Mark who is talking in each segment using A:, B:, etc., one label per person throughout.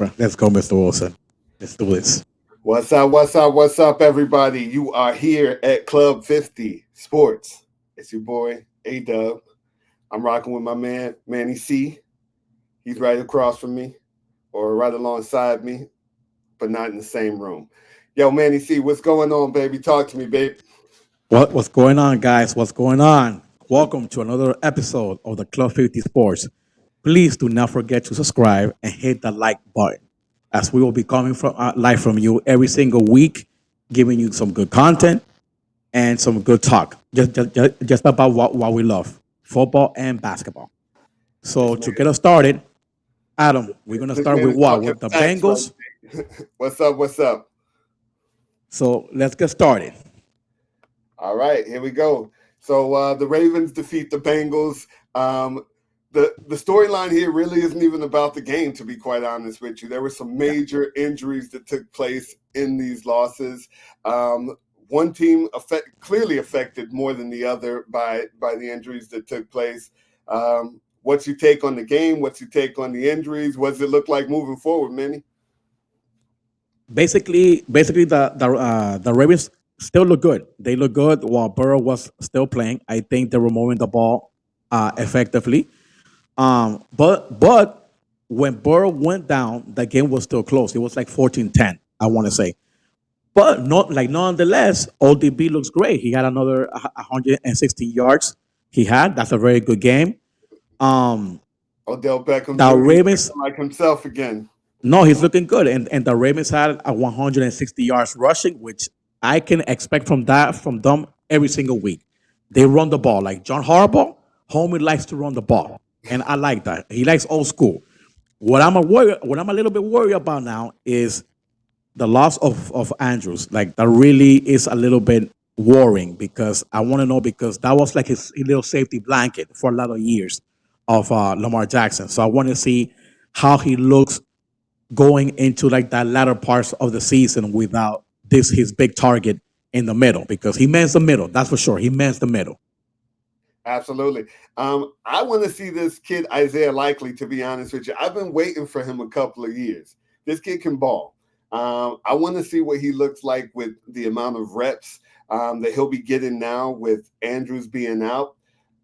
A: Let's go, Mr. Wilson. Let's do this.
B: What's up? What's up? What's up, everybody? You are here at Club 50 Sports. It's your boy, A Dub. I'm rocking with my man, Manny C. He's right across from me, or right alongside me, but not in the same room. Yo, Manny C, what's going on, baby? Talk to me, babe.
A: What's going on, guys? What's going on? Welcome to another episode of the Club 50 Sports. Please do not forget to subscribe and hit the like button, as we will be coming from live from you every single week, giving you some good content and some good talk, just about what we love, football and basketball. So
B: This
A: to
B: man,
A: get us started, Adam, we're gonna
B: this
A: start
B: man
A: with
B: is
A: what?
B: talking
A: With the
B: facts right
A: Bengals.
B: now. What's up? What's up?
A: So let's get started.
B: All right, here we go. So the Ravens defeat the Bengals. Um, the storyline here really isn't even about the game, to be quite honest with you. There were some
A: Yeah.
B: major injuries that took place in these losses. One team clearly affected more than the other by the injuries that took place. What's your take on the game? What's your take on the injuries? What does it look like moving forward, Manny?
A: Basically, the Ravens still look good. They look good while Burrow was still playing. I think they were moving the ball effectively. But when Burrow went down, the game was still close. It was like 14-10, I want to say. But not like nonetheless, ODB looks great. He had another 160 yards. He had That's a very good game. Um,
B: Odell Beckham
A: the
B: Jr. is
A: Ravens,
B: looking like himself again.
A: no, he's looking good, and the Ravens had a 160 yards rushing, which I can expect from them every single week. They run the ball like John Harbaugh. Homie likes to run the ball, and I like that. He likes old school. What I'm a little bit worried about now is the loss of Andrews. Like that really is a little bit worrying because I want to know because that was like his little safety blanket for a lot of years of Lamar Jackson. So I want to see how he looks going into like that latter parts of the season without this his big target in the middle because he mans the middle. That's for sure. He mans the middle.
B: Absolutely. I want to see this kid Isaiah Likely. To be honest with you, I've been waiting for him a couple of years. This kid can ball. I want to see what he looks like with the amount of reps that he'll be getting now with Andrews being out.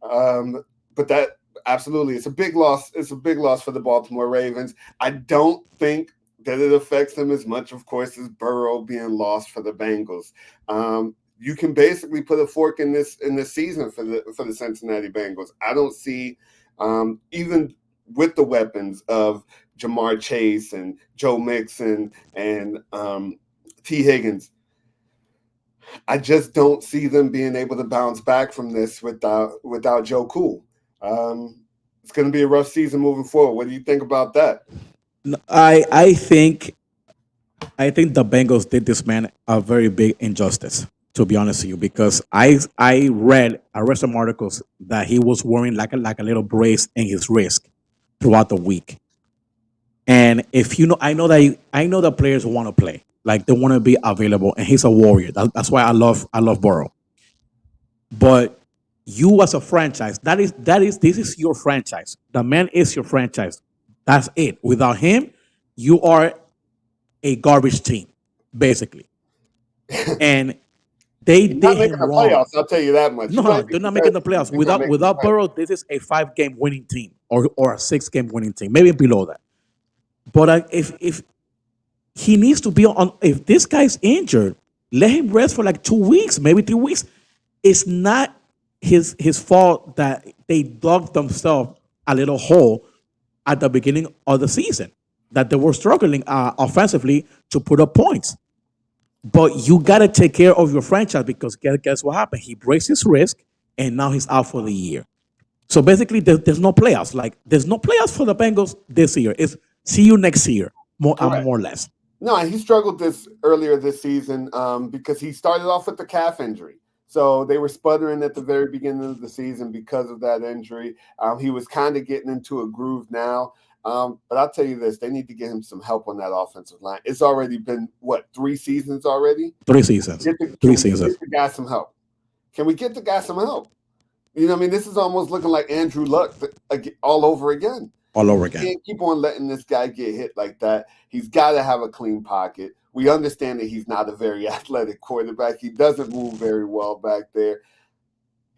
B: But that absolutely, it's a big loss. It's a big loss for the Baltimore Ravens. I don't think that it affects them as much, of course, as Burrow being lost for the Bengals. You can basically put a fork in this season for the Cincinnati Bengals. I don't see even with the weapons of Jamar Chase and Joe Mixon and T. Higgins. I just don't see them being able to bounce back from this without Joe Cool. It's going to be a rough season moving forward. What do you think about that?
A: I think the Bengals did this man a very big injustice. To be honest with you, because I read some articles that he was wearing like a little brace in his wrist throughout the week. And if you know, I know that players want to play, like they want to be available, and he's a warrior. That's why I love Burrow. But you as a franchise, that is this is your franchise. The man is your franchise. That's it. Without him, you are a garbage team, basically. And they
B: You're not
A: did
B: making
A: him
B: the
A: wrong.
B: playoffs. I'll tell you that much. You
A: No,
B: might be
A: they're not making the
B: competitive, but
A: playoffs.
B: you're not making the
A: Without
B: playoffs.
A: Burrow, this is a 5 game winning team or a 6 game winning team, maybe below that. But if he needs to be on, if this guy's injured, let him rest for like 2 weeks, maybe 3 weeks. It's not his fault that they dug themselves a little hole at the beginning of the season, that they were struggling offensively to put up points. But you got to take care of your franchise because guess what happened? He breaks his wrist and now he's out for the year. So basically, there's no playoffs. Like there's no playoffs for the Bengals this year. It's see you next year,
B: Correct.
A: more or less.
B: No, he struggled this earlier this season because he started off with the calf injury. So they were sputtering at the very beginning of the season because of that injury. He was kind of getting into a groove now. But I'll tell you this, they need to get him some help on that offensive line. It's already been, what, 3 seasons already?
A: 3 seasons,
B: Can
A: three
B: we get
A: seasons.
B: the guy some help? Can we get the guy some help? You know what I mean? This is almost looking like Andrew Luck all over again.
A: all over
B: You
A: again.
B: can't keep on letting this guy get hit like that. He's got to have a clean pocket. We understand that he's not a very athletic quarterback. He doesn't move very well back there.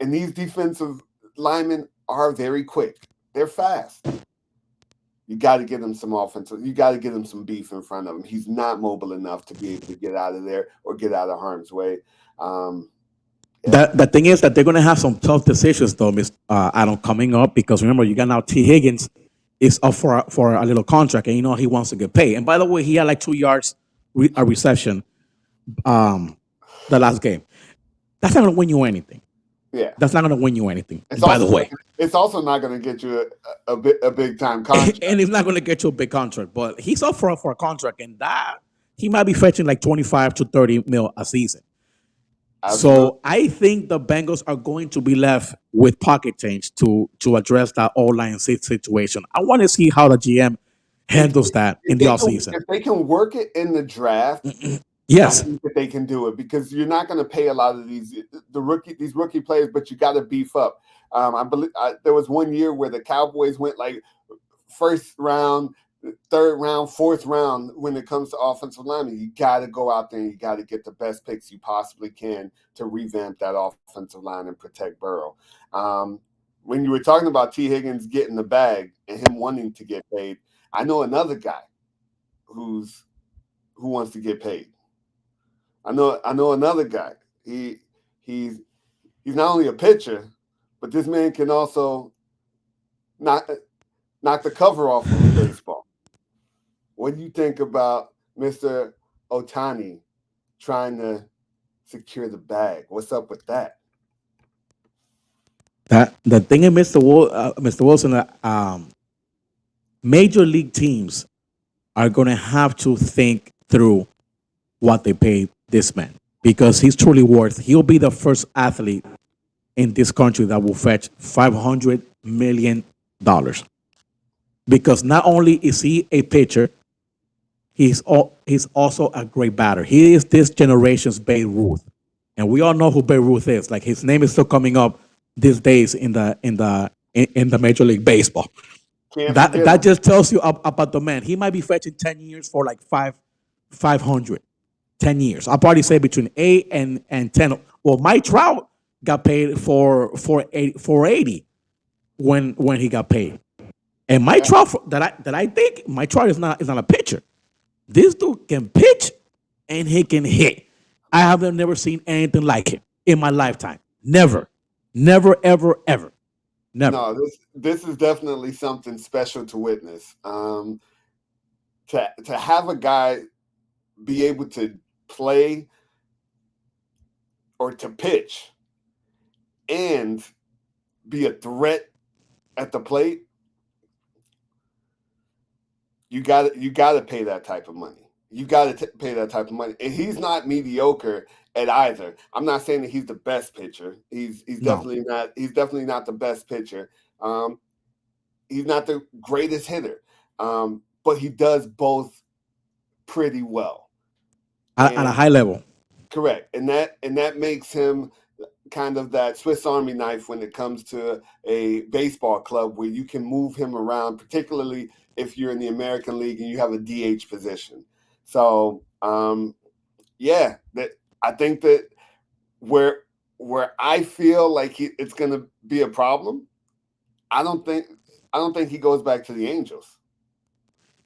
B: And these defensive linemen are very quick. They're fast. You got to get him some offensive. You got to get him some beef in front of him. He's not mobile enough to be able to get out of there or get out of harm's way.
A: The thing is that they're going to have some tough decisions, though, Miss Adam, coming up because remember, you got now T. Higgins is up for a little contract, and you know he wants to get paid. And by the way, he had like 2 yards a reception the last game. That's not going to win you anything.
B: Yeah,
A: That's not going to win you anything.
B: it's
A: By the
B: also
A: way,
B: it's also not going to get you a big time contract.
A: and it's not going to get you a big contract, but he's up for a contract, and that he might be fetching like 25 to 30 mil a season.
B: Absolutely.
A: So I think the Bengals are going to be left with pocket change to address that O-line situation. I want to see how the GM handles that in the offseason.
B: If they can work it in the draft,
A: Yes,
B: I think that they can do it because you're not going to pay a lot of these rookie players, but you got to beef up. I believe there was one year where the Cowboys went like first round, third round, fourth round when it comes to offensive linemen. You got to go out there and you got to get the best picks you possibly can to revamp that offensive line and protect Burrow. When you were talking about T. Higgins getting the bag and him wanting to get paid, I know another guy who wants to get paid. I know another guy. He's not only a pitcher, but this man can also knock the cover off of a baseball. What do you think about Mr. Ohtani trying to secure the bag? What's up with that?
A: that the thing is, Mr. Wilson, major league teams are going to have to think through what they pay this man because he's truly worth. He'll be the first athlete in this country that will fetch $500 million because not only is he a pitcher, he's also a great batter. He is this generation's Babe Ruth, and we all know who Babe Ruth is. Like his name is still coming up these days in the Major League Baseball. That just tells you about the man. He might be fetching 10 years for like 500. 10 years. I'll probably say between 8 and 10. Well, Mike Trout got paid for 80 when he got paid. And Mike Trout that I think Mike Trout is not a pitcher. This dude can pitch and he can hit. I have never seen anything like him in my lifetime. Never, ever. Never.
B: No, this is definitely something special to witness. To have a guy be able to play or to pitch and be a threat at the plate, you got to pay that type of money. You got to pay that type of money, and he's not mediocre at either. I'm not saying that he's the best pitcher. He's definitely not. He's definitely not the best pitcher. He's not the greatest hitter, but he does both pretty well
A: at a high level.
B: Correct, and that makes him kind of that Swiss Army knife when it comes to a baseball club where you can move him around, particularly if you're in the American League and you have a DH position. So, that I think that where I feel like it's going to be a problem, I don't think he goes back to the Angels.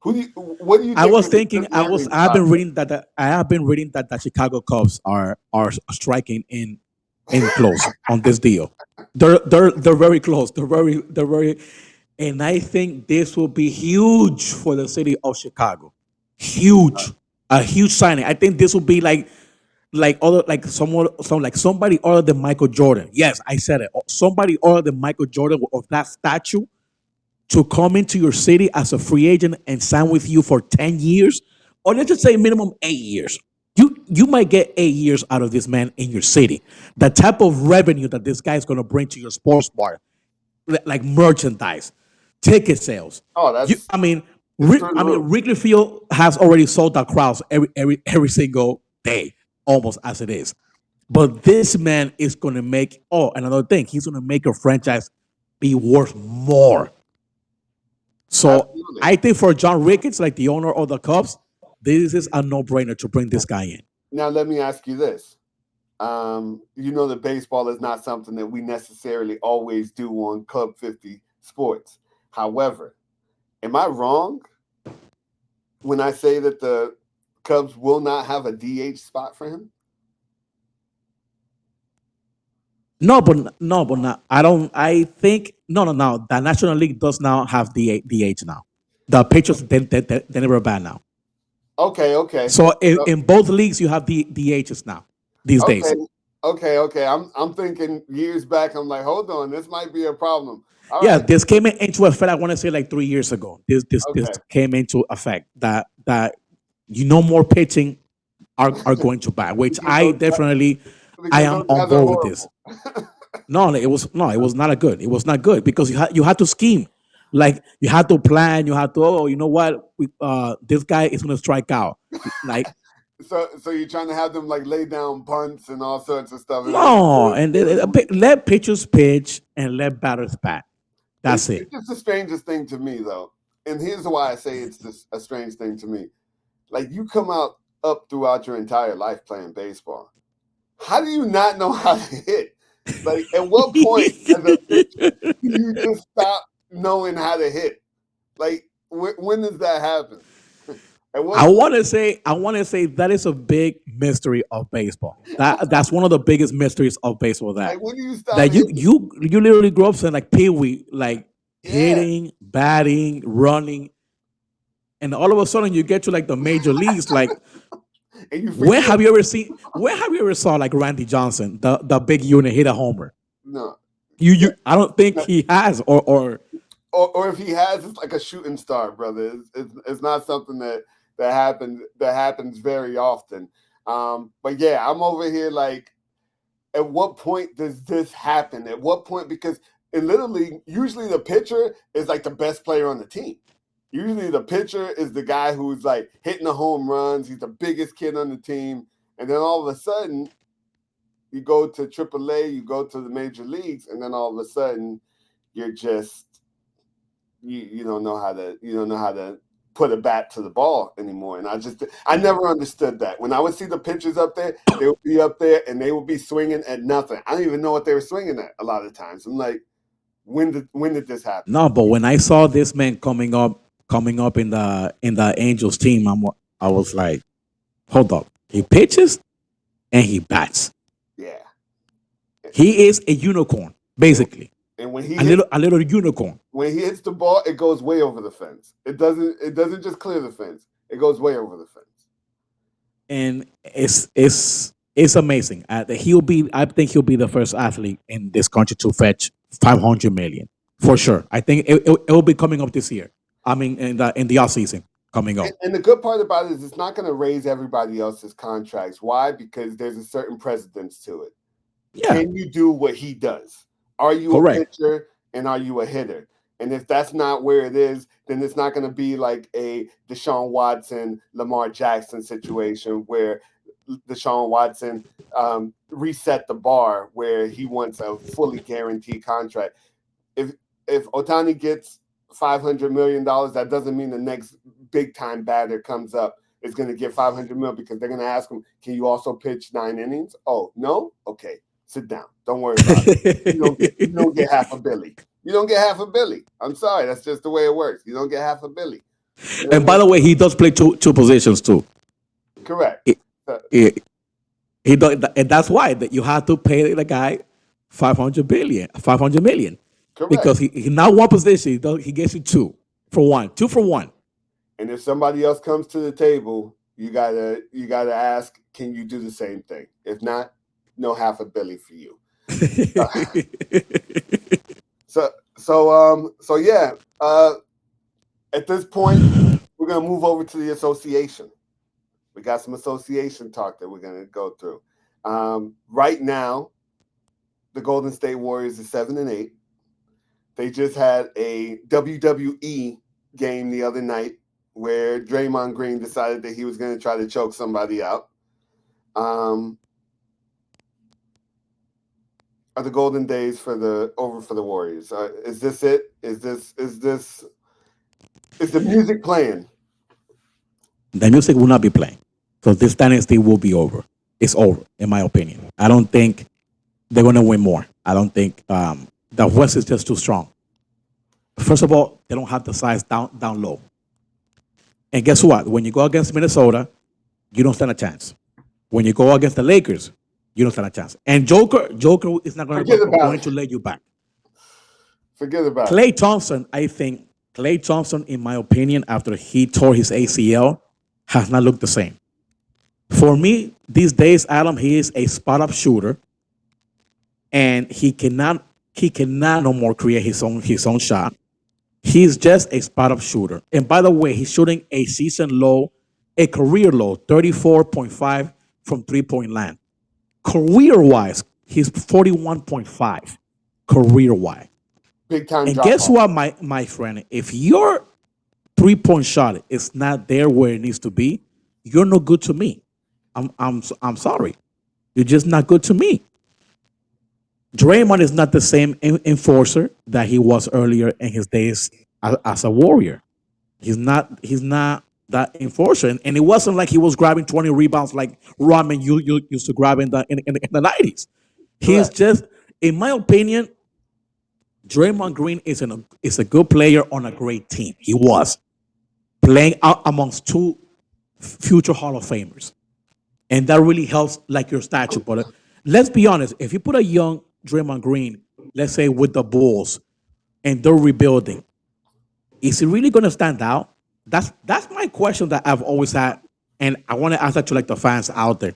B: What do you?
A: I was thinking. I've been reading that the Chicago Cubs are striking in close on this deal. They're very close. They're very, and I think this will be huge for the city of Chicago. Huge, a huge signing. I think this will be like somebody other than Michael Jordan. Yes, I said it. Somebody other than Michael Jordan of that statue to come into your city as a free agent and sign with you for 10 years, or let's just say minimum 8 years. You might get 8 years out of this man in your city. The type of revenue that this guy is going to bring to your sports bar, like merchandise, ticket sales.
B: Oh, that's.
A: Wrigley Field has already sold out crowds every single day, almost as it is. But this man is going to make. Oh, another thing, he's going to make your franchise be worth more. So
B: Absolutely.
A: I think for John Ricketts, like the owner of the Cubs, this is a no-brainer to bring this guy in.
B: Now let me ask you this. You know that baseball is not something that we necessarily always do on Club 50 Sports. However, am I wrong when I say that the Cubs will not have a DH spot for him?
A: No, but not, I don't. I think no. The National League does now have DH now. The pitchers they never ban now.
B: Okay, okay.
A: So
B: So,
A: in both leagues you have the DHs now these
B: okay,
A: days.
B: okay. I'm thinking years back. I'm like, hold on, this might be a problem. All
A: Yeah,
B: right,
A: this came into effect. I want to say like 3 years ago. This
B: okay.
A: came into effect that more pitching are going to bat, which
B: Because
A: I
B: those
A: definitely I
B: because
A: am
B: those
A: on
B: guys are
A: board with this.
B: horrible.
A: No, it was not a good. It was not good because you had to scheme, like you had to plan. You had to you know what this guy is going to strike out. Like
B: So you're trying to have them like lay down punts and all sorts of stuff.
A: no, and let pitchers pitch and let batters bat. That's it.
B: It's just the strangest thing to me, though. And here's why I say it's just a strange thing to me. Like you come out up throughout your entire life playing baseball. How do you not know how to hit? Like at what point as a pitcher do you just stop knowing how to hit? Like when does that happen? At what point?
A: I want to say that is a big mystery of baseball. That's one of the biggest mysteries of baseball.
B: Like when do you stop
A: That
B: hitting?
A: you literally grow up saying like Pee Wee, like
B: Yeah,
A: hitting, batting, running, and all of a sudden you get to like the major leagues. Like
B: and you forget.
A: where have you ever saw like Randy Johnson, the big unit hit a homer?
B: No,
A: You I don't think
B: no.
A: he has or
B: Or if he has, it's like a shooting star, brother. It's not something that happens very often. But yeah, I'm over here like, at what point does this happen? At what point? Because in Little League, usually the pitcher is like the best player on the team. Usually the pitcher is the guy who's like hitting the home runs. He's the biggest kid on the team, and then all of a sudden, you go to AAA, you go to the major leagues, and then all of a sudden, you're just you don't know how to put a bat to the ball anymore. And I never understood that. When I would see the pitchers up there, they would be up there and they would be swinging at nothing. I don't even know what they were swinging at a lot of times. I'm like, when did this happen?
A: no. But when I saw this man coming up in the Angels team, I was like, hold up, he pitches and he bats.
B: Yeah.
A: He is a unicorn,
B: And,
A: basically
B: and
A: a little unicorn.
B: when he hits the ball, it goes way over the fence. It doesn't just clear the fence. It goes way over the fence.
A: And it's amazing. I think he'll be the first athlete in this country to fetch 500 million for sure. I think it will be coming up this year. I mean, in the off season coming up.
B: And the good part about it is it's not going to raise everybody else's contracts. Why? Because there's a certain precedence to it.
A: Yeah,
B: Can you do what he does? Are you a
A: correct.
B: pitcher and are you a hitter? And if that's not where it is, then it's not going to be like a Deshaun Watson, Lamar Jackson situation where Deshaun Watson reset the bar where he wants a fully guaranteed contract. If Otani gets $500 million, that doesn't mean the next big time batter comes up is going to get 500 million because they're going to ask him, "Can you also pitch 9 innings?" Oh no, okay, sit down. Don't worry about it. You don't get half a billy. You don't get half a billy. I'm sorry, that's just the way it works. You don't get half a billy. You
A: And
B: don't
A: by
B: get
A: the way, he does play two positions too.
B: correct.
A: He,
B: Uh,
A: he, he does, and that's why that you have to pay the guy 500 million,
B: correct.
A: because he not one position. He gets you two for one.
B: And if somebody else comes to the table, you gotta ask, can you do the same thing? If not, no half a billy for you. So yeah. At this point, we're gonna move over to the association. We got some association talk that we're gonna go through. Right now, the Golden State Warriors are 7-8. They just had a WWE game the other night where Draymond Green decided that he was going to try to choke somebody out. Are the golden days over for the Warriors? Is this it? Is this Is the music playing?
A: The music will not be playing. So this dynasty will be over. It's over, in my opinion. I don't think they're going to win more. I don't think the West is just too strong. First of all, they don't have the size down low. And guess what? When you go against Minnesota, you don't stand a chance. When you go against the Lakers, you don't stand a chance. And Joker is not
B: Forget about
A: going
B: it.
A: to let you back.
B: Forget about it.
A: Klay Thompson, I think Klay Thompson, in my opinion, after he tore his ACL, has not looked the same. For me, these days, Adam, he is a spot up shooter, and he cannot no more create his own shot. He's just a spot up shooter. And by the way, he's shooting a season low, a career low, 34.5 from 3-point land. Career wise, he's 41.5 career wise.
B: Big time
A: And
B: drop
A: guess
B: off.
A: what, my friend? If your 3-point shot is not there where it needs to be, you're no good to me. I'm sorry. You're just not good to me. Draymond is not the same enforcer that he was earlier in his days as a Warrior. He's not that enforcer, and it wasn't like he was grabbing 20 rebounds like Rodman you used to grab in the 90s. He's
B: Correct.
A: just, in my opinion, Draymond Green is a good player on a great team. He was playing out amongst two future Hall of Famers, and that really helps like your statue. But let's be honest, if you put a young Draymond Green, let's say with the Bulls, and they're rebuilding, is he really going to stand out? That's my question that I've always had, and I want to ask that to like the fans out there.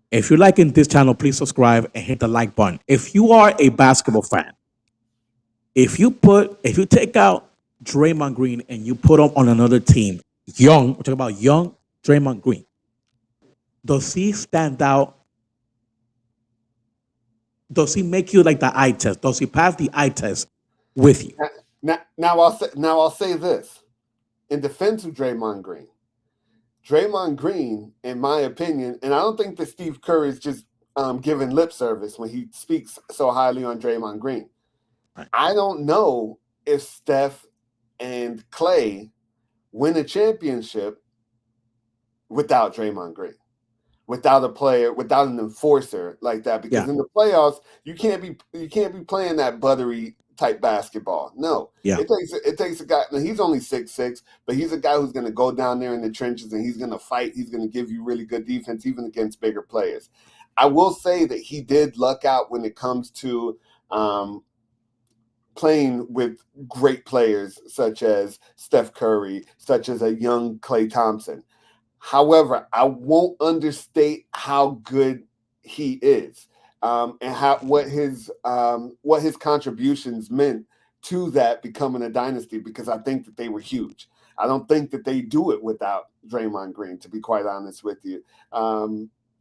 A: If you're liking this channel, please subscribe and hit the like button. If you are a basketball fan, if you take out Draymond Green and you put him on another team, we're talking about young Draymond Green, does he stand out? Does he make you like the eye test? Does he pass the eye test with you?
B: Now I'll say this in defense of Draymond Green. Draymond Green, in my opinion, and I don't think that Steve Kerr is just giving lip service when he speaks so highly on Draymond Green.
A: Right.
B: I don't know if Steph and Clay win a championship without Draymond Green, without a player, without an enforcer like that. Because
A: Yeah.
B: in the playoffs, you can't be playing that buttery type basketball. No,
A: Yeah.
B: it takes a guy. Now he's only 6'6", but he's a guy who's going to go down there in the trenches and he's going to fight. He's going to give you really good defense, even against bigger players. I will say that he did luck out when it comes to playing with great players such as Steph Curry, such as a young Klay Thompson. However, I won't understate how good he is, and what his contributions meant to that becoming a dynasty, because I think that they were huge. I don't think that they do it without Draymond Green, to be quite honest with you.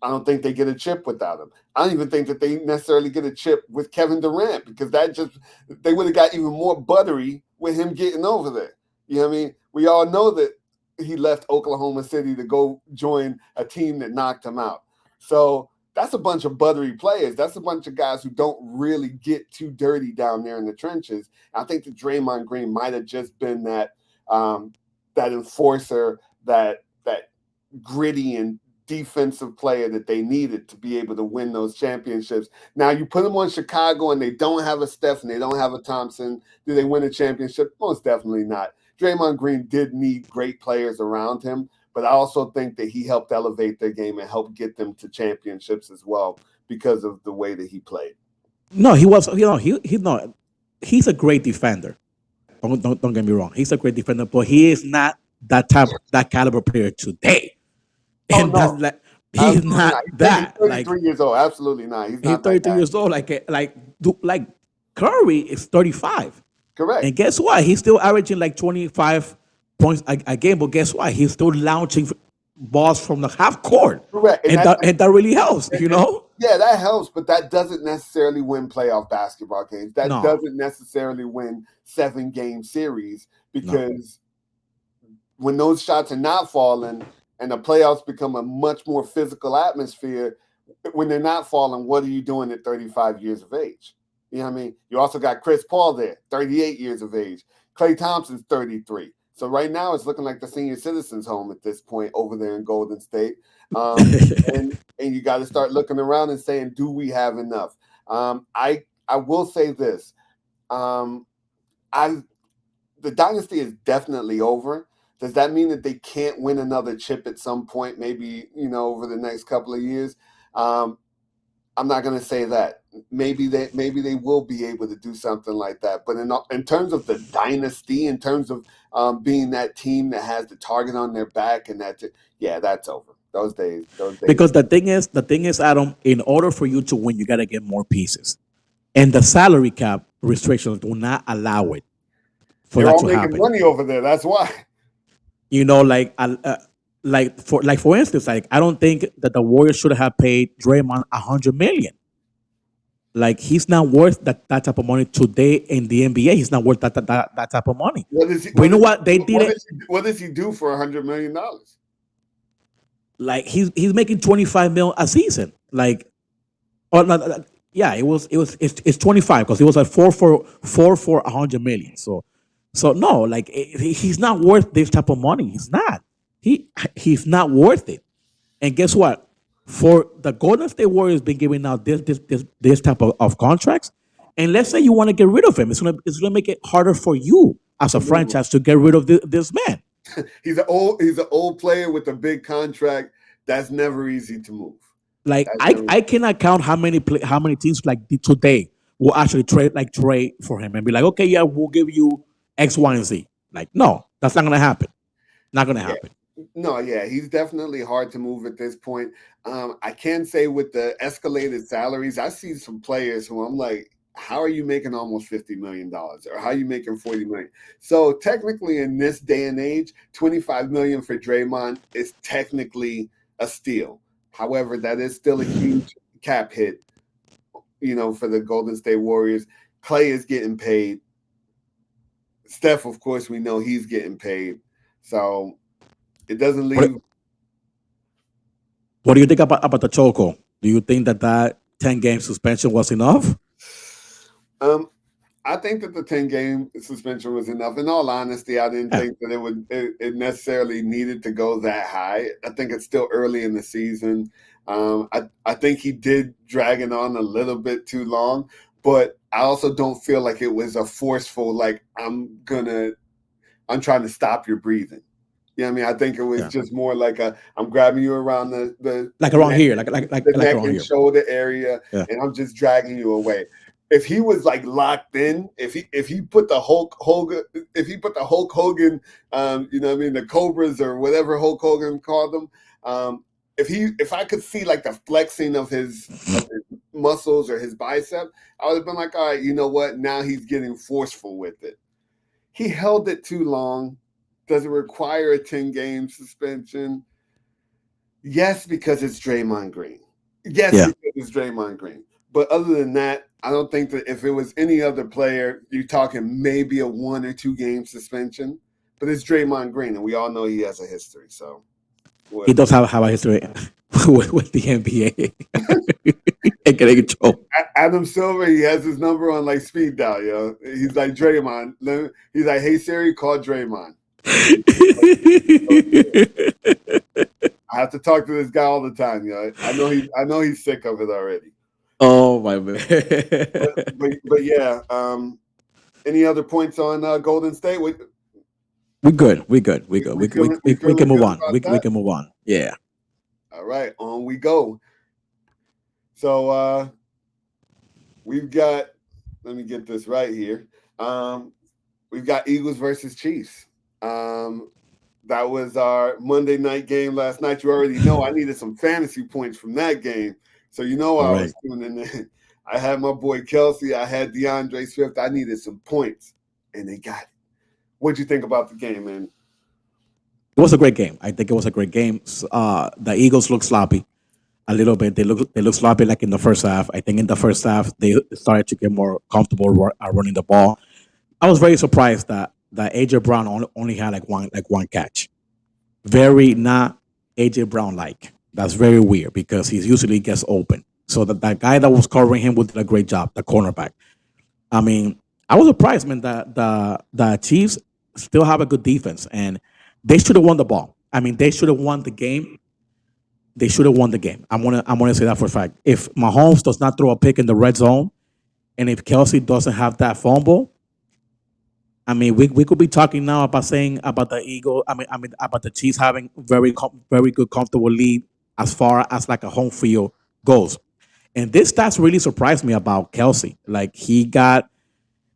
B: I don't think they get a chip without him. I don't even think that they necessarily get a chip with Kevin Durant, because they would have got even more buttery with him getting over there. You know what I mean? We all know that he left Oklahoma City to go join a team that knocked him out. So that's a bunch of buttery players. That's a bunch of guys who don't really get too dirty down there in the trenches. I think that Draymond Green might have just been that enforcer, that gritty and defensive player that they needed to be able to win those championships. Now you put them on Chicago and they don't have a Steph and they don't have a Thompson. Do they win a championship? Most definitely not. Draymond Green did need great players around him, but I also think that he helped elevate their game and helped get them to championships as well because of the way that he played.
A: No, he was. No, he's a great defender. Don't get me wrong. He's a great defender, but he is not that caliber player today.
B: Oh
A: And that's
B: no,
A: like he's
B: absolutely
A: not
B: not. He's
A: that.
B: 33 years old. Absolutely not. He's
A: He's
B: not that
A: 32
B: guy.
A: years old. Like Curry is 35.
B: Correct.
A: And guess what? He's still averaging like 25 points a game. But guess what? He's still launching balls from the half court.
B: Correct.
A: And that really helps, you know?
B: Yeah, that helps, but that doesn't necessarily win playoff basketball games. That
A: No.
B: doesn't necessarily win 7-game series, because when those shots are not falling and the playoffs become a much more physical atmosphere, when they're not falling, what are you doing at 35 years of age? You know what I mean? You also got Chris Paul there, 38 years of age. Klay Thompson's 33. So right now it's looking like the senior citizens home at this point over there in Golden State. Um, and you got to start looking around and saying, do we have enough? I will say this. Um, I the dynasty is definitely over. Does that mean that they can't win another chip at some point? Maybe over the next couple of years. Um, I'm not going to say that. Maybe they will be able to do something like that. But in terms of the dynasty, in terms of being that team that has the target on their back, and yeah, that's over. Those days.
A: Because the thing is, Adam, in order for you to win, you got to get more pieces, and the salary cap restrictions do not allow it for
B: They're
A: that
B: all
A: to
B: making
A: happen.
B: money over there. That's why.
A: Like for instance, like I don't think that the Warriors should have paid Draymond 100 million. Like he's not worth that type of money today in the NBA. He's not worth that type of money.
B: What is he?
A: But you know what they did?
B: What does he do for $100 million?
A: Like he's making 25 mil a season. Like, or not, yeah, it's 25 because it was like four for 100 million. So no, like he's not worth this type of money. He's not. He's not worth it. And guess what? For the Golden State Warriors been giving out this type of contracts, and let's say you want to get rid of him, it's gonna make it harder for you as a franchise to get rid of this man.
B: He's an old player with a big contract. That's never easy to move.
A: Like
B: That's never
A: I cannot count how many teams like today will actually trade for him and be like, okay, yeah, we'll give you X, Y, and Z. Like, no, that's not gonna happen. Not gonna
B: Yeah.
A: happen.
B: No, yeah, he's definitely hard to move at this point. I can say with the escalated salaries, I see some players who I'm like, how are you making almost $50 million, or how are you making 40 million? So technically, in this day and age, 25 million for Draymond is technically a steal. However, that is still a huge cap hit, for the Golden State Warriors. Clay is getting paid. Steph, of course, we know he's getting paid. So it doesn't
A: What,
B: leave.
A: what do you think about the Choco? Do you think that 10-game suspension was enough?
B: Um, I think that the 10-game suspension was enough. In all honesty, I didn't
A: Yeah.
B: think that it necessarily needed to go that high. I think it's still early in the season. I think he did drag it on a little bit too long, but I also don't feel like it was a forceful, like I'm trying to stop your breathing. You know what I mean? I think it was
A: Yeah.
B: just more like I'm grabbing you around the
A: Like around
B: neck,
A: here, like
B: the neck
A: around
B: and
A: here.
B: shoulder area,
A: Yeah.
B: and I'm just dragging you away. If he was like locked in, if he put the Hulk Hogan, what I mean, the Cobras or whatever Hulk Hogan called them, if I could see like the flexing of his muscles or his bicep, I would have been like, all right, you know what? Now he's getting forceful with it. He held it too long. Does it require a 10-game suspension? Yes, because it's Draymond Green. Yes,
A: Yeah.
B: because it's Draymond Green. But other than that, I don't think that if it was any other player, you're talking maybe a 1 or 2-game suspension. But it's Draymond Green, and we all know he has a history. So
A: He does have a history with the NBA and getting in trouble.
B: Adam Silver, he has his number on like speed dial, yo. He's like Draymond. He's like, hey Siri, call Draymond. I have to talk to this guy all the time, yo. I know he's sick of it already.
A: Oh my man.
B: But yeah. Any other points on Golden State?
A: We're good. We can move on. We
B: That?
A: can move on. Yeah.
B: All right, on we go. So we've got. Let me get this right here. We've got Eagles versus Chiefs. That was our Monday night game last night. You already know I needed some fantasy points from that game. So I was tuning in. I had my boy Kelsey. I had DeAndre Swift. I needed some points, and they got it. What'd you think about the game, man?
A: It was a great game. I think it was a great game. The Eagles look sloppy a little bit. They look sloppy like in the first half. I think in the first half they started to get more comfortable running the ball. I was very surprised that AJ Brown only had like one catch. Very not AJ Brown like. That's very weird because he usually gets open. So that guy that was covering him did a great job, the cornerback. I mean, I was surprised, man, that the Chiefs still have a good defense, and they should have won the ball. I mean, they should have won the game. They should have won the game. I'm gonna say that for a fact. If Mahomes does not throw a pick in the red zone, and if Kelsey doesn't have that fumble, I mean, we could be talking now about saying about the Eagle. I mean about the Chiefs having very good comfortable lead as far as like a home field goes. And this stats really surprised me about Kelsey. Like he got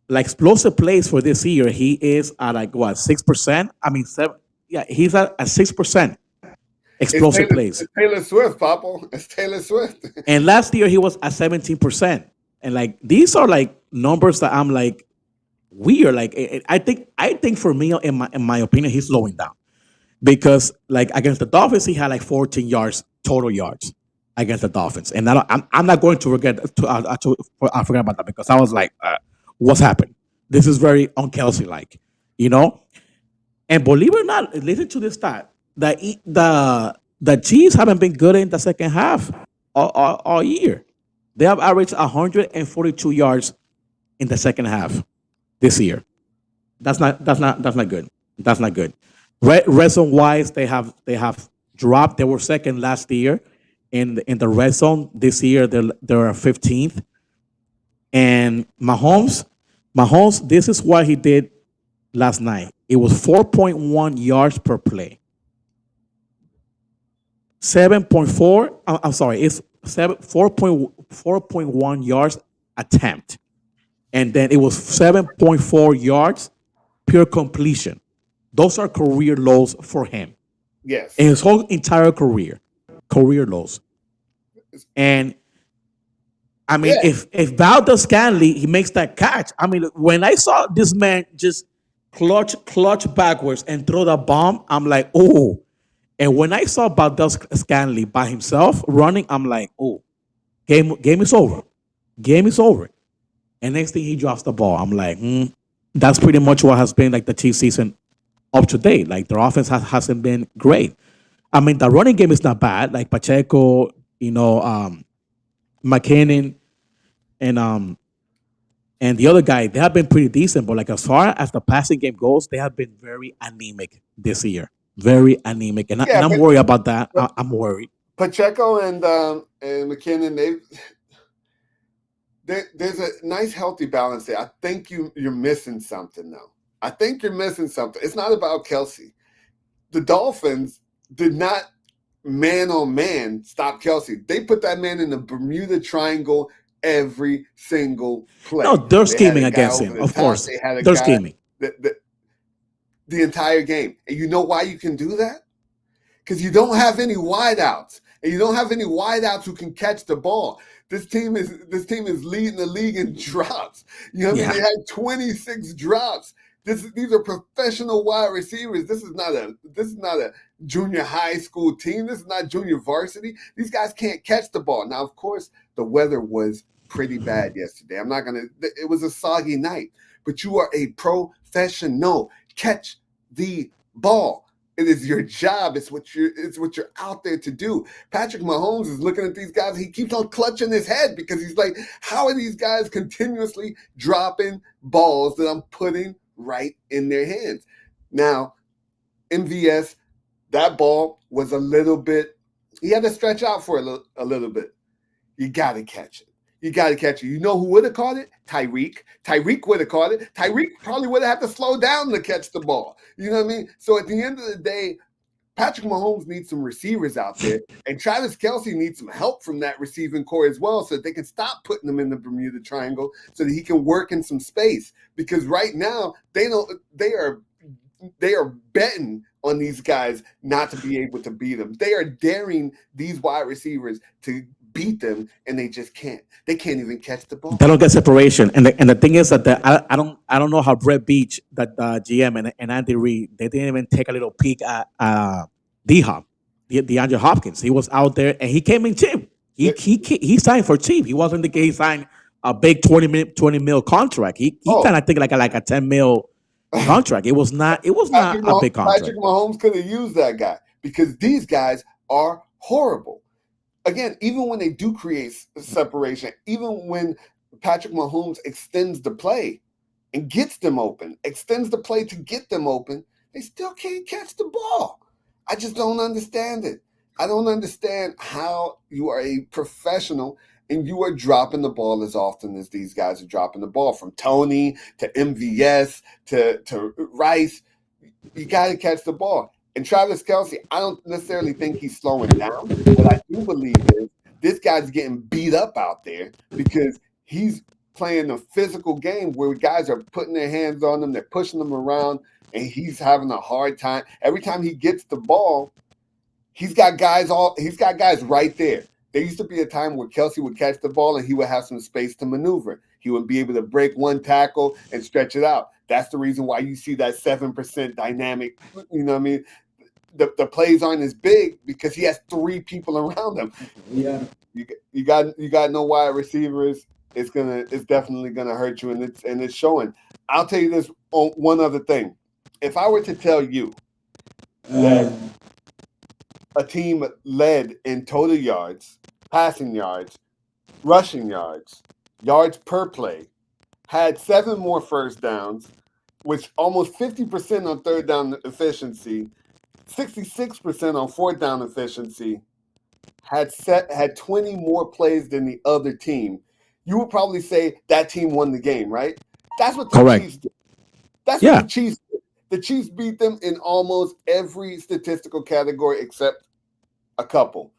A: like explosive plays for this year. He is at like what 6%? I mean seven. Yeah, he's at 6% explosive plays.
B: It's Taylor Swift, Papa. It's Taylor Swift.
A: And last year he was at 17%. And like these are like numbers that I'm like weird. Like I think for me, in my opinion, he's slowing down because like against the Dolphins, he had like 14 yards total yards against the Dolphins, and I'm not going to I forget about that because I was like, what's happened? This is very on Kelsey like, you know. And believe it or not, listen to this stat: the Chiefs haven't been good in the second half all year. They have averaged 142 yards in the second half this year. That's not good. That's not good. Red zone wise, they have dropped. They were second last year in the red zone. This year they're 15th. And Mahomes, this is what he did last night. It was 4.1 yards per play. 7.4. I'm sorry, it's 4.1 yards attempt, and then it was 7.4 yards pure completion. Those are career lows for him
B: Yes.
A: in his whole entire career lows. And I mean,
B: Yeah.
A: if Valdez Scanley he makes that catch, I mean, when I saw this man just clutch backwards and throw the bomb, I'm like, oh. And when I saw Valdez Scanley by himself running, I'm like, oh, game is over, game is over. And next thing he drops the ball, I'm like, that's pretty much what has been like the Chiefs season up to date. Like their offense hasn't been great. I mean, the running game is not bad. Like Pacheco, McKinnon, and the other guy, they have been pretty decent. But like as far as the passing game goes, they have been very anemic this year. Very anemic, and
B: Yeah,
A: I'm
B: but,
A: worried about that.
B: but
A: I'm worried.
B: Pacheco and McKinnon, there's a nice healthy balance there. I think you're missing something though. I think you're missing something. It's not about Kelsey. The Dolphins did not man on man stop Kelsey. They put that man in the Bermuda Triangle every single play.
A: No, they're
B: They had
A: scheming
B: a guy
A: against
B: over
A: him.
B: the
A: Of
B: top.
A: course,
B: They had a
A: they're
B: guy
A: scheming.
B: the entire game. And you know why you can do that? Because you don't have any wideouts, and you don't have any wideouts who can catch the ball. This team is leading the league in drops. You know what I mean?
A: Yeah.
B: They had 26 drops. These are professional wide receivers. This is not a junior high school team. This is not junior varsity. These guys can't catch the ball. Now, of course, the weather was pretty bad yesterday. It was a soggy night, but you are a professional. Catch the ball. It is your job. It's what you're out there to do. Patrick Mahomes is looking at these guys. He keeps on clutching his head because he's like, how are these guys continuously dropping balls that I'm putting right in their hands? Now, MVS, that ball was a little bit, he had to stretch out for a little bit. You got to catch it. You got to catch it. You know who would have caught it? Tyreek. Tyreek would have caught it. Tyreek probably would have had to slow down to catch the ball. You know what I mean? So at the end of the day, Patrick Mahomes needs some receivers out there, and Travis Kelce needs some help from that receiving core as well so that they can stop putting him in the Bermuda Triangle so that he can work in some space. Because right now, they are betting on these guys not to be able to beat them. They are daring these wide receivers to beat them, and they just can't. They can't even catch the ball.
A: They don't get separation, and the thing is that I don't know how Brett Beach, that the GM and Andy Reid, they didn't even take a little peek at D Hop, DeAndre Hopkins. He was out there and he came in cheap. He signed for cheap. He wasn't the guy he signed a big 20 mil contract. He kind of think like a 10 mil contract. It was not a big contract.
B: Patrick Mahomes could have used that guy because these guys are horrible. Again, even when they do create separation, even when Patrick Mahomes extends the play, and gets them open, extends the play to get them open, they still can't catch the ball. I just don't understand it. I don't understand how you are a professional and you are dropping the ball as often as these guys are dropping the ball, from Tony to MVS to Rice. You got to catch the ball. And Travis Kelce, I don't necessarily think he's slowing down. What I do believe is this guy's getting beat up out there because he's playing a physical game where guys are putting their hands on him, they're pushing them around, and he's having a hard time. Every time he gets the ball, he's got guys right there. There used to be a time where Kelce would catch the ball and he would have some space to maneuver. He would be able to break one tackle and stretch it out. That's the reason why you see that 7% dynamic. You know what I mean? The plays aren't as big because he has three people around him.
A: Yeah.
B: You got no wide receivers. It's definitely gonna hurt you, and it's showing. I'll tell you this one other thing. If I were to tell you that a team led in total yards, passing yards, rushing yards, yards per play, had 7 more first downs, which almost 50% on third down efficiency, 66% on fourth down efficiency, had 20 more plays than the other team, you would probably say that team won the game, right? That's what the
A: Correct.
B: Chiefs did. That's
A: Yeah.
B: what the Chiefs did. The Chiefs beat them in almost every statistical category except a couple.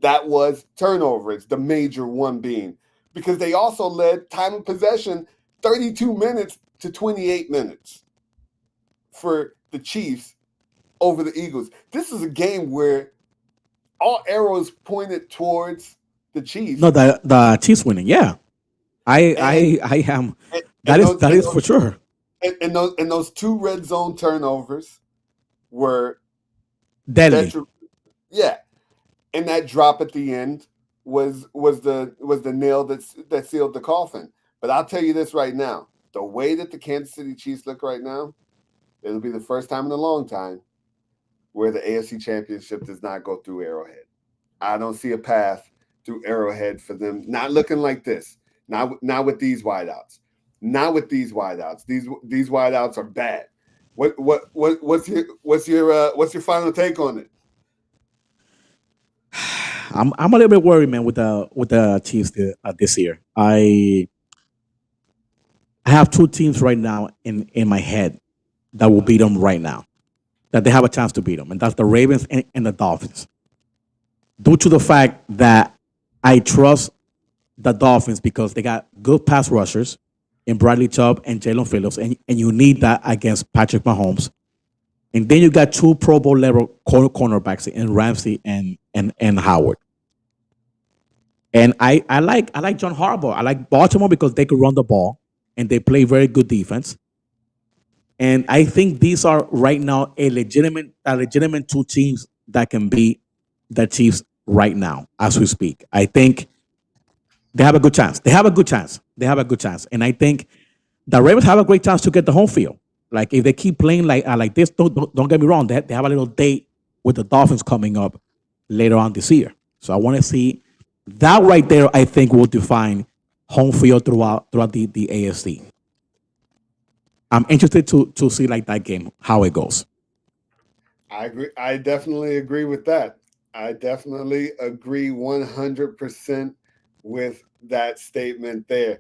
B: That was turnovers, the major one being, because they also led time of possession 32 minutes to 28 minutes for the Chiefs over the Eagles. This is a game where all arrows pointed towards the Chiefs.
A: No, the Chiefs winning. Yeah,
B: And,
A: I am.
B: and,
A: That
B: and
A: is
B: those, and those
A: for sure.
B: and those 2 red zone turnovers were
A: Deadly.
B: yeah, and that drop at the end was the nail that sealed the coffin. But I'll tell you this right now: the way that the Kansas City Chiefs look right now, it'll be the first time in a long time where the AFC Championship does not go through Arrowhead. I don't see a path through Arrowhead for them. Not looking like this. Not with these wideouts. Not with these wideouts. These wideouts are bad. What's your final take on it?
A: I'm a little bit worried, man, with the Chiefs this year. I have 2 teams right now in my head that will beat them right now. That they have a chance to beat them, and that's the Ravens and the Dolphins. Due to the fact that I trust the Dolphins because they got good pass rushers in Bradley Chubb and Jalen Phillips, and you need that against Patrick Mahomes. And then you got 2 Pro Bowl level cornerbacks in Ramsey and Howard. And I like John Harbaugh. I like Baltimore because they could run the ball and they play very good defense. And I think these are right now a legitimate 2 teams that can beat the Chiefs right now as we speak. I think they have a good chance. They have a good chance. They have a good chance. And I think the Ravens have a great chance to get the home field. Like if they keep playing like this, don't get me wrong. They have a little date with the Dolphins coming up later on this year. So I want to see that right there. I think will define home field throughout the AFC. I'm interested to see like that game how it goes.
B: I agree. I definitely agree with that. I definitely agree 100% with that statement there.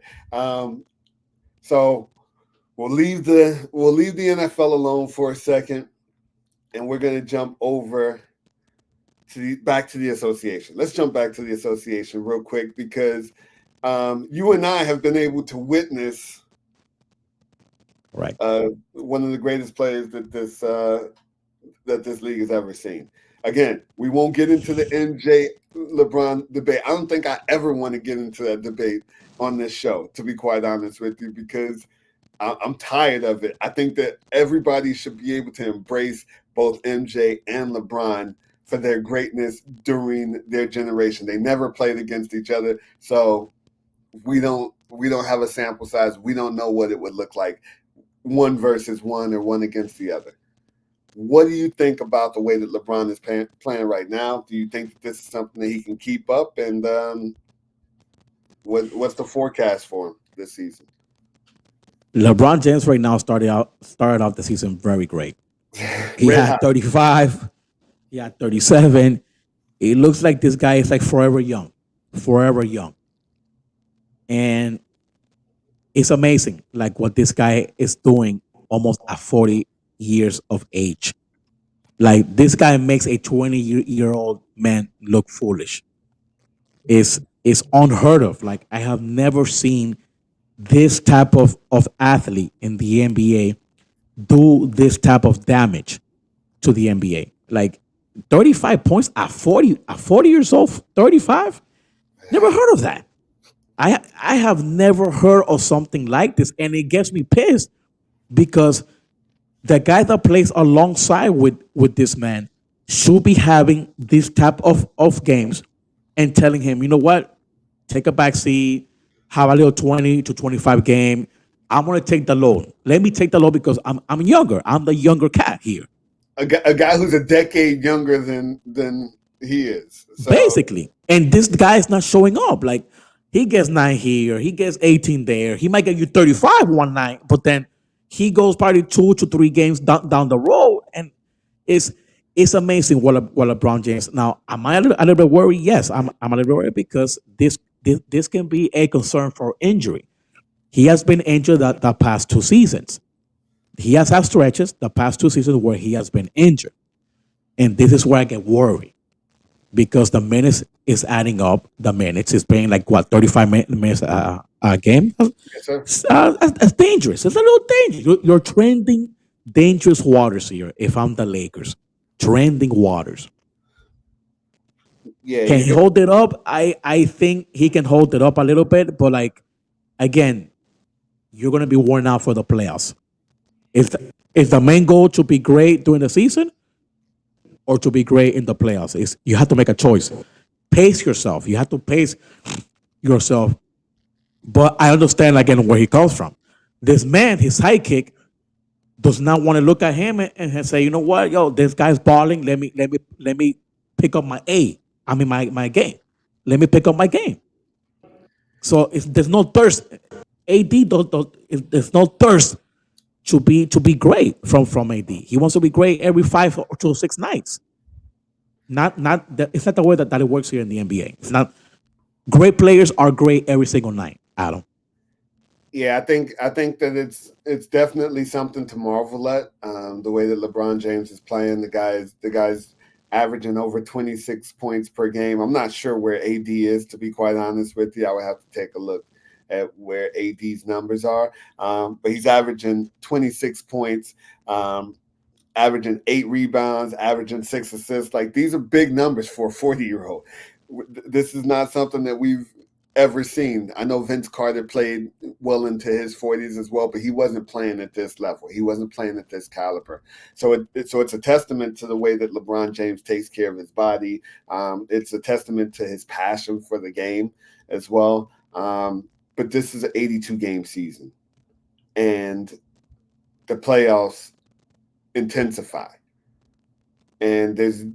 B: So we'll leave the NFL alone for a second, and we're going to jump over back to the association. Let's jump back to the association real quick because you and I have been able to witness
A: Right.
B: one of the greatest players that this league has ever seen. Again, we won't get into the MJ LeBron debate. I don't think I ever want to get into that debate on this show, to be quite honest with you, because I'm tired of it. I think that everybody should be able to embrace both MJ and LeBron for their greatness during their generation. They never played against each other, so we don't have a sample size. We don't know what it would look like, one versus one or one against the other. What do you think about the way that LeBron is playing right now? Do you think that this is something that he can keep up? And what's the forecast for him this season?
A: LeBron James right now started off the season very great. He
B: Red
A: had
B: hot.
A: 35. He had 37. It looks like this guy is like forever young, and it's amazing like what this guy is doing almost at 40 years of age. Like this guy makes a 20-year old man look foolish. Is unheard of. Like I have never seen this type of athlete in the NBA do this type of damage to the NBA. Like 35 points at 40 years old, 35? Never heard of that. I have never heard of something like this, and it gets me pissed because the guy that plays alongside with this man should be having this type of games and telling him, you know what, take a back seat, have a little 20 to 25 game. I'm gonna take the load. Let me take the load because I'm younger. I'm the younger cat here.
B: A guy who's a decade younger than he is. So
A: Basically. And this guy is not showing up. Like he gets 9 here, he gets 18 there. He might get you 35 one night, but then he goes probably 2 to 3 games down the road, and it's it's amazing what LeBron James. Now, am I a little bit worried? Yes, I'm a little bit worried because this can be a concern for injury. He has been injured the past 2 seasons. He has had stretches the past 2 seasons where he has been injured, and this is where I get worried because the minutes is adding up. The minutes is playing like what 35 minutes a game.
B: yes, sir.
A: That's dangerous. It's a little dangerous. You're trending dangerous waters here. If I'm the Lakers, trending waters.
B: Yeah,
A: Can he hold it up? I think he can hold it up a little bit, but like again, you're gonna be worn out for the playoffs. Is the main goal to be great during the season or to be great in the playoffs? Is you have to make a choice. Pace yourself. You have to pace yourself. But I understand again where he comes from. This man, his sidekick, does not want to look at him and say, you know what, yo, this guy's balling. Let me pick up my A. I mean my game. Let me pick up my game. So there's no thirst. AD there's no thirst to be great from AD. He wants to be great every 5 to 6 nights. It's not the way that it works here in the NBA. It's not great players are great every single night, Adam.
B: yeah, I think that it's definitely something to marvel at. The way that LeBron James is playing, the guy's averaging over 26 points per game. I'm not sure where AD is, to be quite honest with you. I would have to take a look at where AD's numbers are. But he's averaging 26 points, averaging 8 rebounds, averaging 6 assists. Like these are big numbers for a 40-year-old. This is not something that we've ever seen. I know Vince Carter played well into his 40s as well, but he wasn't playing at this level. He wasn't playing at this caliber. So it's a testament to the way that LeBron James takes care of his body. It's a testament to his passion for the game as well. But this is an 82 game season, and the playoffs intensify. And there's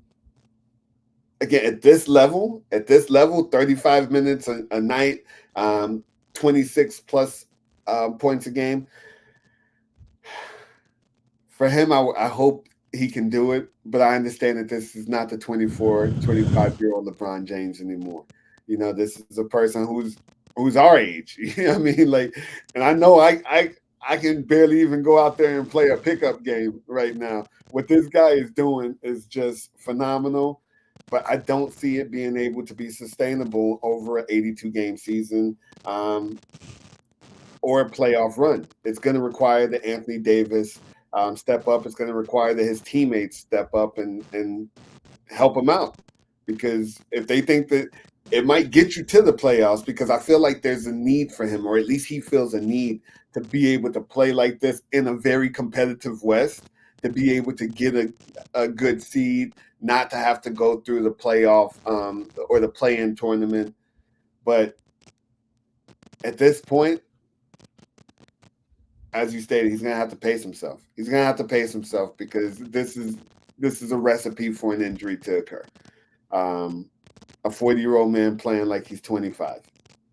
B: again at this level, 35 minutes a night, 26 plus points a game. For him, I hope he can do it, but I understand that this is not the 24, 25-year-old LeBron James anymore. This is a person who's our age. You know what I mean? Like, and I know I can barely even go out there and play a pickup game right now. What this guy is doing is just phenomenal, but I don't see it being able to be sustainable over an 82 game season, or a playoff run. It's going to require that Anthony Davis step up. It's going to require that his teammates step up and help him out, because if they think that it might get you to the playoffs, because I feel like there's a need for him, or at least he feels a need to be able to play like this in a very competitive West, to be able to get a good seed, not to have to go through the playoff or the play-in tournament. But at this point, as you stated, he's going to have to pace himself. He's going to have to pace himself, because this is a recipe for an injury to occur. A 40-year-old man playing like he's 25.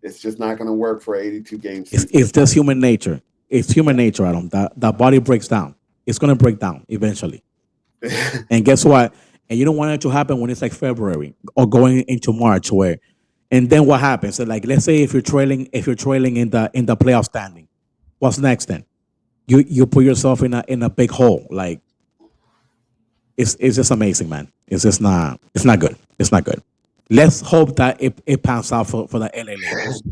B: It's just not going to work for 82 game season.
A: It's just human nature. it's human nature, Adam. That body breaks down. It's gonna break down eventually. And guess what? And you don't want it to happen when it's like February or going into March, where, and then what happens? So like, let's say if you're trailing in the playoff standing, what's next then? You put yourself in a big hole. Like it's just amazing, man. It's not good. It's not good. Let's hope that it pans out for the LA Lakers.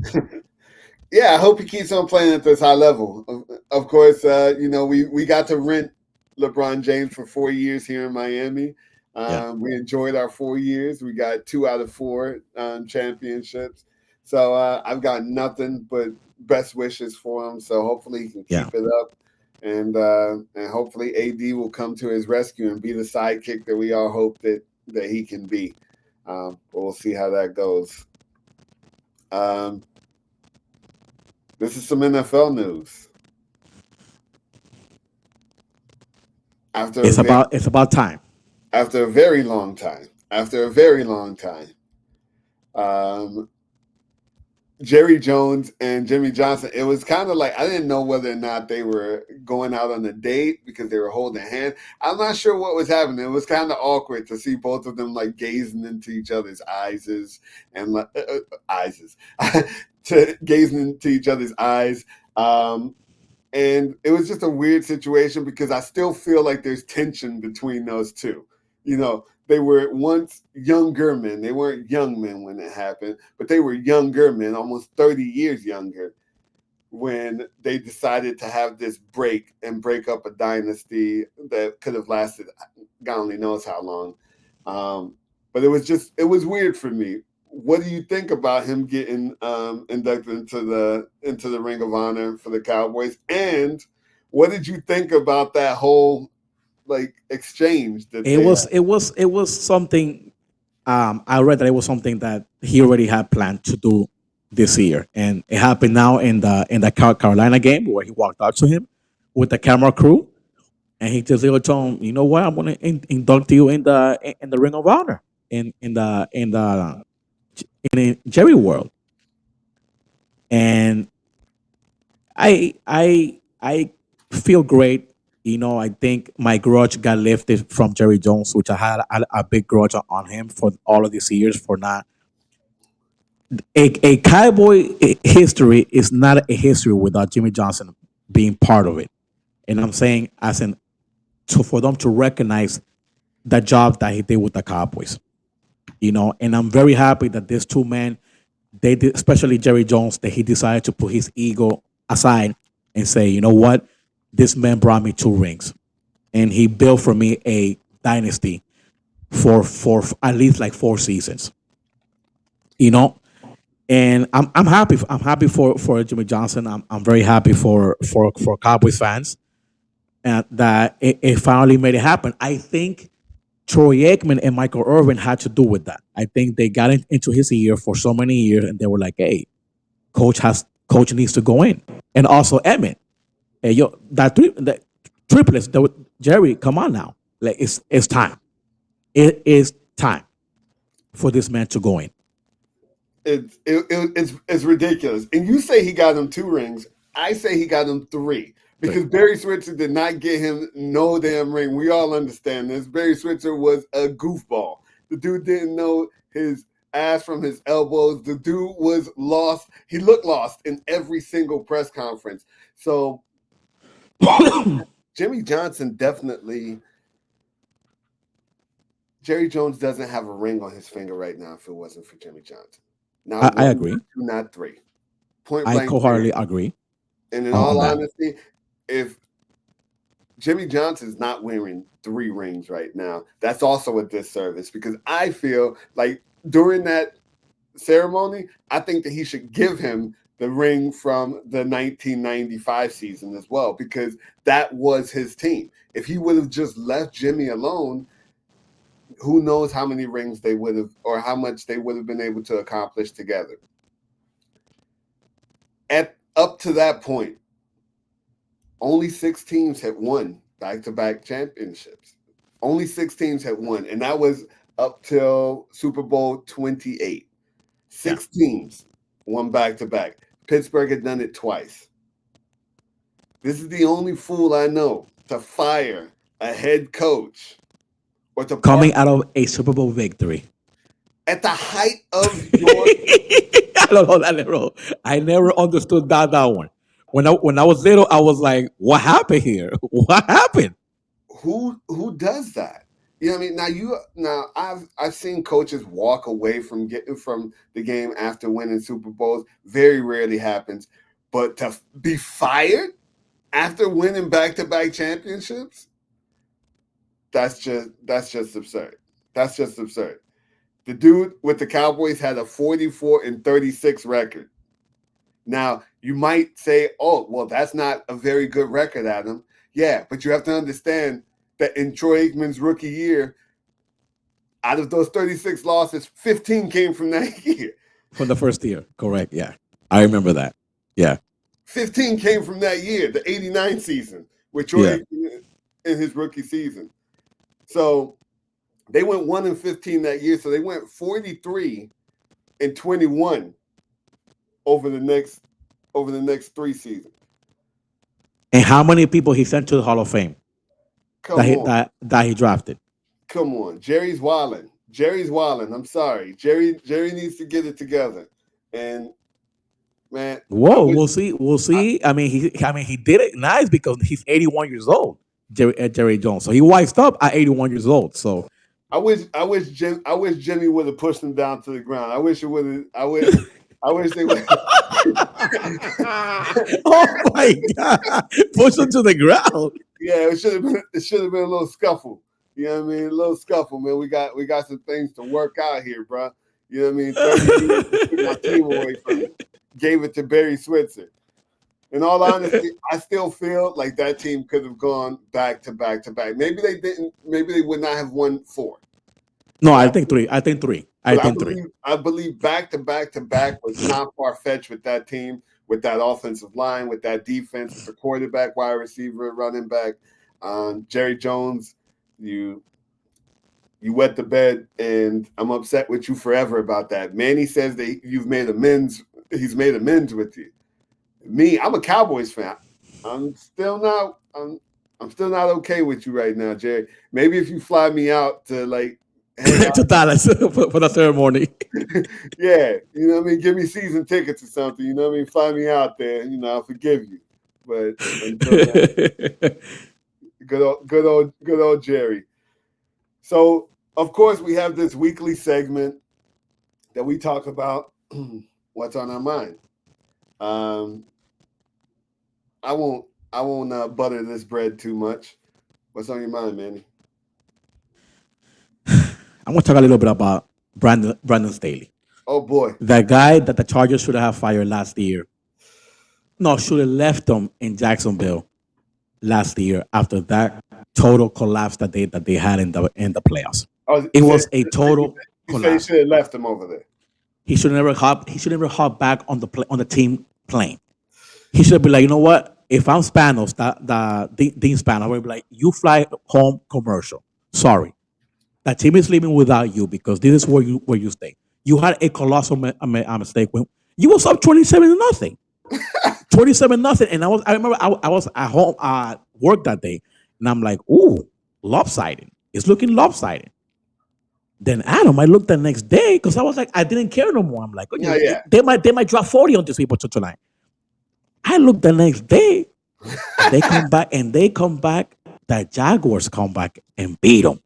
B: Yeah, I hope he keeps on playing at this high level. Of course, we got to rent LeBron James for 4 years here in Miami.
A: Yeah.
B: We enjoyed our 4 years. We got 2 out of 4 championships. So I've got nothing but best wishes for him. So hopefully he can
A: Yeah.
B: keep it up, and hopefully AD will come to his rescue and be the sidekick that we all hope that he can be. But we'll see how that goes. This is some NFL news.
A: It's about time.
B: After a very long time. Jerry Jones and Jimmy Johnson, it was kind of like, I didn't know whether or not they were going out on a date because they were holding hands. I'm not sure what was happening. It was kind of awkward to see both of them like gazing into each other's eyes and to gazing into each other's eyes. And it was just a weird situation because I still feel like there's tension between those two. They were once younger men. They weren't young men when it happened, but they were younger men, almost 30 years younger, when they decided to have this break and break up a dynasty that could have lasted God only knows how long. But it was weird for me. What do you think about him getting inducted into the Ring of Honor for the Cowboys? And what did you think about that whole exchange that
A: It was something. I read that it was something that he already had planned to do this year, and it happened now in the Carolina game where he walked up to him with the camera crew, and he just told him, "You know what? I'm going to induct you in the Ring of Honor in Jerry World." And I feel great. I think my grudge got lifted from Jerry Jones, which I had a big grudge on him for all of these years for not a Cowboy history is not a history without Jimmy Johnson being part of it. And I'm saying as in for them to recognize the job that he did with the Cowboys. And I'm very happy that these two men, they did, especially Jerry Jones, that he decided to put his ego aside and say, you know what, this man brought me 2 rings, and he built for me a dynasty for at least like 4 seasons. You know, and I'm happy. I'm happy for Jimmy Johnson. I'm very happy for Cowboys fans, and that it finally made it happen. I think Troy Aikman and Michael Irvin had to do with that. I think they got into his ear for so many years, and they were like, "Hey, coach needs to go in," and also Emmett. Hey, yo, that triplets, Jerry, come on now. Like it's time. It is time for this man to go in.
B: It's ridiculous. And you say he got him 2 rings. I say he got him 3 because Barry Switzer did not get him no damn ring. We all understand this. Barry Switzer was a goofball. The dude didn't know his ass from his elbows. The dude was lost. He looked lost in every single press conference. So Jimmy Johnson definitely. Jerry Jones doesn't have a ring on his finger right now if it wasn't for Jimmy Johnson. Now,
A: I agree.
B: 2, not 3. Point
A: I
B: blank.
A: wholeheartedly agree.
B: And in all honesty, if Jimmy Johnson's not wearing 3 rings right now, that's also a disservice because I feel like during that ceremony, I think that he should give him the ring from the 1995 season as well because that was his team. If he would have just left Jimmy alone, who knows how many rings they would have or how much they would have been able to accomplish together. Up to that point, only 6 teams had won back-to-back championships. Only 6 teams had won, and that was up till Super Bowl 28. 6 teams won back-to-back. Pittsburgh had done it twice. This is the only fool I know to fire a head coach or to part
A: Coming out of a Super Bowl victory.
B: at the height of your
A: I don't know that little. I never understood that one. When I was little, I was like, "What happened here? What happened?"
B: who does that? You know what I mean? Now I've seen coaches walk away from getting from the game after winning Super Bowls. Very rarely happens, but to be fired after winning back-to-back championships, that's just absurd. That's just absurd. The dude with the Cowboys had a 44-36 record. Now, you might say, oh, well, that's not a very good record, Adam. Yeah, but you have to understand that in Troy Aikman's rookie year, out of those 36 losses, 15 came from that year.
A: From the first year, correct? Yeah, I remember that. Yeah,
B: 15 came from that year, the 89 season, with Troy
A: yeah.
B: Aikman in his rookie season. So they went 1-15 that year. So they went 43-21 over the next three seasons.
A: And how many people he sent to the Hall of Fame
B: Come
A: that he
B: on.
A: that he drafted?
B: Come on. Jerry's wilding. Jerry's wilding. I'm sorry. Jerry needs to get it together. And man,
A: Whoa, we'll see. We'll see. He did it nice because he's 81 years old, Jerry Jones. So he wised up at 81 years old. So
B: I wish Jimmy would have pushed him down to the ground. I wish they would.
A: oh my God, push him to the ground.
B: Yeah, it should have been a little scuffle. You know what I mean? A little scuffle, man. We got some things to work out here, bro. You know what I mean? 30 years took my team away from it. Gave it to Barry Switzer. In all honesty, I still feel like that team could have gone back to back to back. Maybe they didn't. Maybe they would not have won 4.
A: No, I think 3. I think 3.
B: I believe back to back to back was not far fetched with that team, with that offensive line, with that defense, with the quarterback, wide receiver, running back. Jerry Jones, you wet the bed, and I'm upset with you forever about that. Manny says that you've made amends. He's made amends with you. Me, I'm a Cowboys fan. I'm still not okay with you right now, Jerry. Maybe if you fly me out to
A: to Dallas for the ceremony.
B: yeah, you know what I mean? Give me season tickets or something, you know what I mean? Fly me out there, I'll forgive you. But good old Jerry. So, of course, we have this weekly segment that we talk about what's on our mind. I won't butter this bread too much. What's on your mind, Manny?
A: I want to talk a little bit about Brandon Staley.
B: Oh boy,
A: The guy that the Chargers should have fired last year. No, should have left them in Jacksonville last year after that total collapse that they had in the playoffs. It was a total
B: you say you
A: collapse.
B: should have left him over there.
A: He should never hop back on the team plane. He should be like, you know what? If I'm Spanos, Dean Spanos, I would be like, you fly home commercial. Sorry, that team is leaving without you because this is where you stay. You had a colossal mistake when you was up 27-0, 27-0, and I remember I was at home at work that day, and I'm like, ooh, lopsided. It's looking lopsided. Then Adam, I looked the next day because I was like, I didn't care no more. I'm like,
B: Yeah.
A: they might drop 40 on these people tonight. I looked the next day. They come back. The Jaguars come back and beat them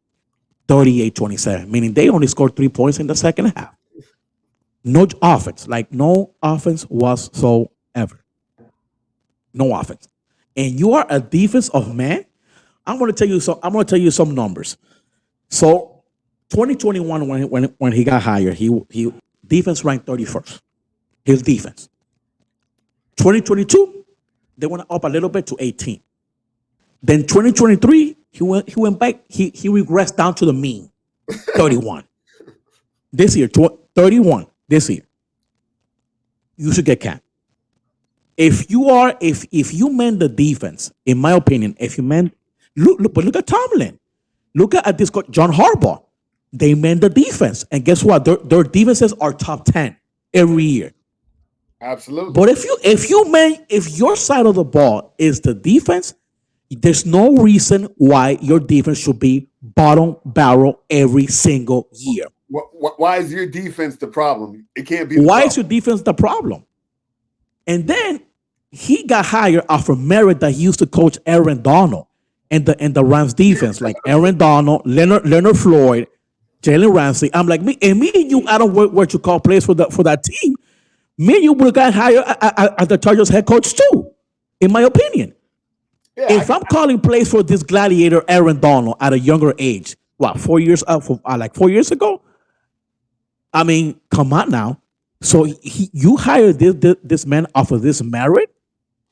A: 38-27, meaning they only scored 3 points in the second half. No offense, no offense whatsoever. No offense. And you are a defensive man. I'm going to tell you some numbers. So 2021, when he got hired, he defense ranked 31st. His defense. 2022, they went up a little bit to 18. Then 2023, he went back. He regressed down to the mean, 31. This year, 31. This year, you should get capped. If you mend the defense, in my opinion, but look at Tomlin. Look at this John Harbaugh. They mend the defense, and guess what? Their defenses are top 10 every year.
B: Absolutely.
A: But if your side of the ball is the defense, there's no reason why your defense should be bottom barrel every single year.
B: Why is your defense the problem? It can't be the
A: Why is
B: problem.
A: your defense the problem? And then he got hired off of merit that he used to coach Aaron Donald and the Rams defense, like Aaron Donald, Leonard Floyd, Jalen Ramsey. I'm like me and you. I don't work what you call plays for that team. Me and you would have got hired as the Chargers head coach too, in my opinion.
B: Yeah,
A: If I'm calling plays for this gladiator Aaron Donald at a younger age, what 4 years like 4 years ago? I mean, come on now. So you hired this man off of this merit,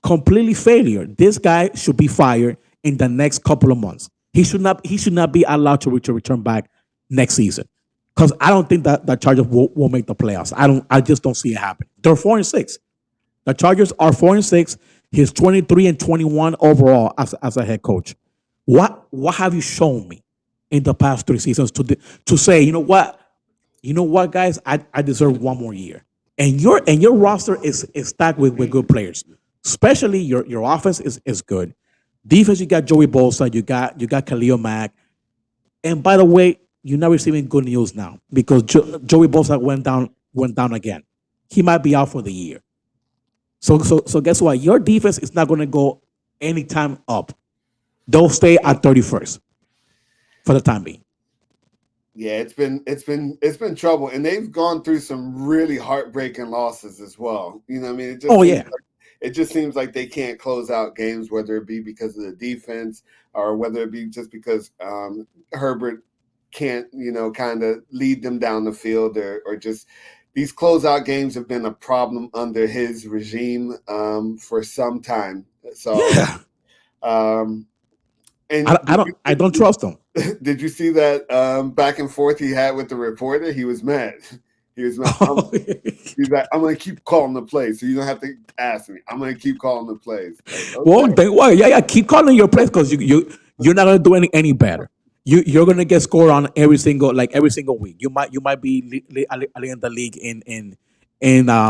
A: completely failure. This guy should be fired in the next couple of months. He should not be allowed to return back next season. Because I don't think that the Chargers will make the playoffs. I just don't see it happen. They're 4-6. The Chargers are 4-6. He's 23-21 overall as a head coach. What have you shown me in the past 3 seasons to say, you know what, guys, I deserve one more year. And your roster is stacked with good players. Especially your offense is good. Defense, you got Joey Bosa, you got Khalil Mack. And by the way, you're not receiving good news now because Joey Bosa went down again. He might be out for the year. So guess what? Your defense is not going to go anytime up. They'll stay at 31st for the time being.
B: yeah. It's been trouble, and they've gone through some really heartbreaking losses as well. You know, what I mean,
A: Oh yeah,
B: it just seems like they can't close out games, whether it be because of the defense or whether it be just because Herbert can't, kind of lead them down the field, or just these closeout games have been a problem under his regime for some time. So,
A: yeah.
B: um,
A: I,
B: and
A: I don't I don't trust them.
B: did you see that back and forth he had with the reporter? He was mad. He was mad. He's like, I'm gonna keep calling the plays, so you don't have to ask me. I'm gonna keep calling the plays. Like,
A: Well,
B: okay,
A: then why? Yeah. Keep calling your plays because you're not gonna do any better. You're gonna get scored on every single week. You might be leading the league in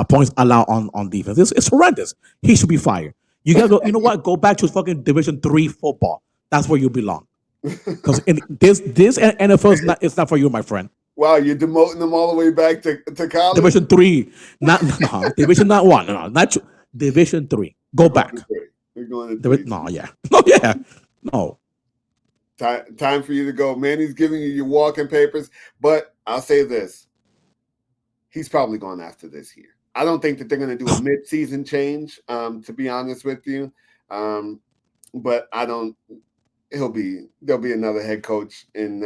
A: points allowed on defense. It's horrendous. He should be fired. You gotta go. You know what? Go back to fucking Division 3 football. That's where you belong. Because this NFL is not for you, my friend.
B: wow, you're demoting them all the way back to college.
A: Division 3, not no, Division not one, no, not Division 3. Go
B: We're going
A: back.
B: to three. We're going to three.
A: No, yeah, no, yeah, no.
B: Time for you to go. Manny's giving you your walking papers, but I'll say this: he's probably gone after this year. I don't think that they're going to do a mid-season change. To be honest with you, but I don't. There'll be another head coach in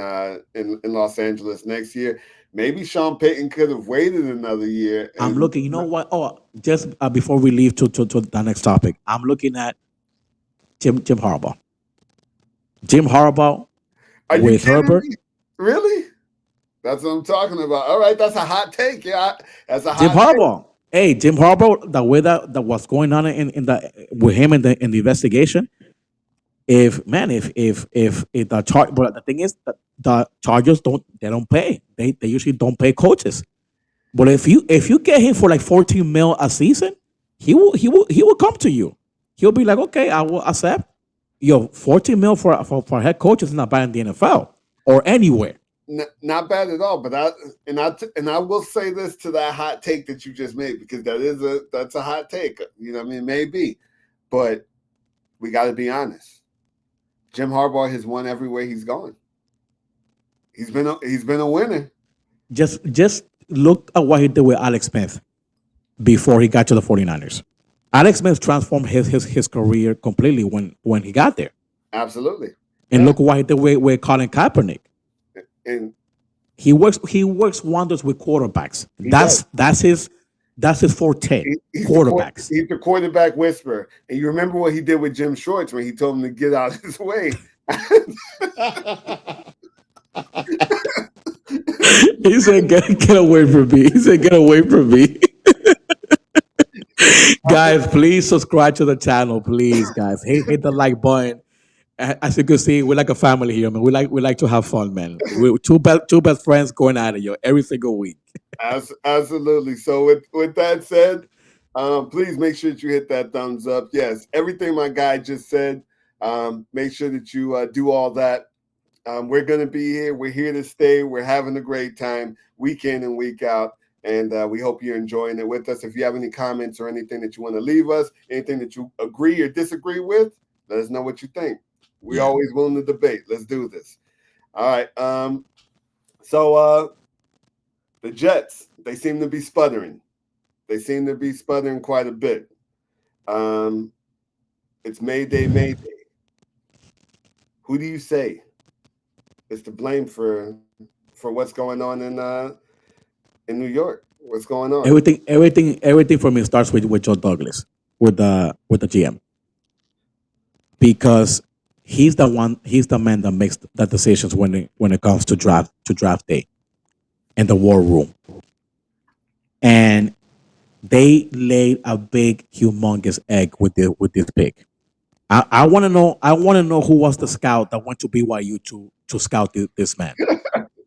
B: Los Angeles next year. Maybe Sean Payton could have waited another year.
A: I'm
B: And
A: looking. You know what? Oh, just before we leave to the next topic, I'm looking at Jim Harbaugh. Jim Harbaugh
B: are you
A: with
B: kidding
A: Herbert.
B: me? Really? That's what I'm talking about. All right, that's a hot take. Yeah, that's a
A: Jim
B: hot take.
A: Harbaugh. Hey, Jim Harbaugh. The way that what's going on in the with him in the investigation. If the charge, but the thing is that the Chargers don't pay. They usually don't pay coaches. But if you get him for like 14 mil a season, he will come to you. He'll be like, okay, I will accept. 14 mil for head coach is not bad in the NFL or anywhere.
B: Not bad at all. But I will say this to that hot take that you just made, because that's a hot take. You know what I mean? Maybe, but we got to be honest. Jim Harbaugh has won everywhere he's gone. He's been a winner.
A: Just look at what he did with Alex Smith before he got to the 49ers. Alex Smith transformed his career completely when he got there.
B: Absolutely.
A: And
B: Yeah.
A: look what he did with Colin Kaepernick.
B: And
A: He works wonders with quarterbacks.
B: he does.
A: That's his forte. Quarterbacks.
B: He's the quarterback whisperer. And you remember what he did with Jim Shorts when he told him to get out of his way.
A: He said, "Get away from me." He said, "Get away from me." Guys, please subscribe to the channel, please, guys. Hit the like button. As you can see, we're like a family here, man. We like to have fun, man. We're two best friends going at it, every single week.
B: Absolutely. So with that said, Please make sure that you hit that thumbs up. Yes, everything my guy just said. Make sure that you do all that. We're going to be here. We're here to stay. We're having a great time week in and week out. And we hope you're enjoying it with us. If you have any comments or anything that you want to leave us, anything that you agree or disagree with, let us know what you think. We're always willing to debate. Let's do this. All right. So the Jets, they seem to be sputtering. They seem to be sputtering quite a bit. It's Mayday. Who do you say is to blame for what's going on in New York? What's going on?
A: Everything for me starts with Joe Douglas, with the GM, because he's the man that makes the decisions when it comes to draft day, and the war room, and they laid a big, humongous egg with this pick. I want to know. I want to know who was the scout that went to BYU to scout this man,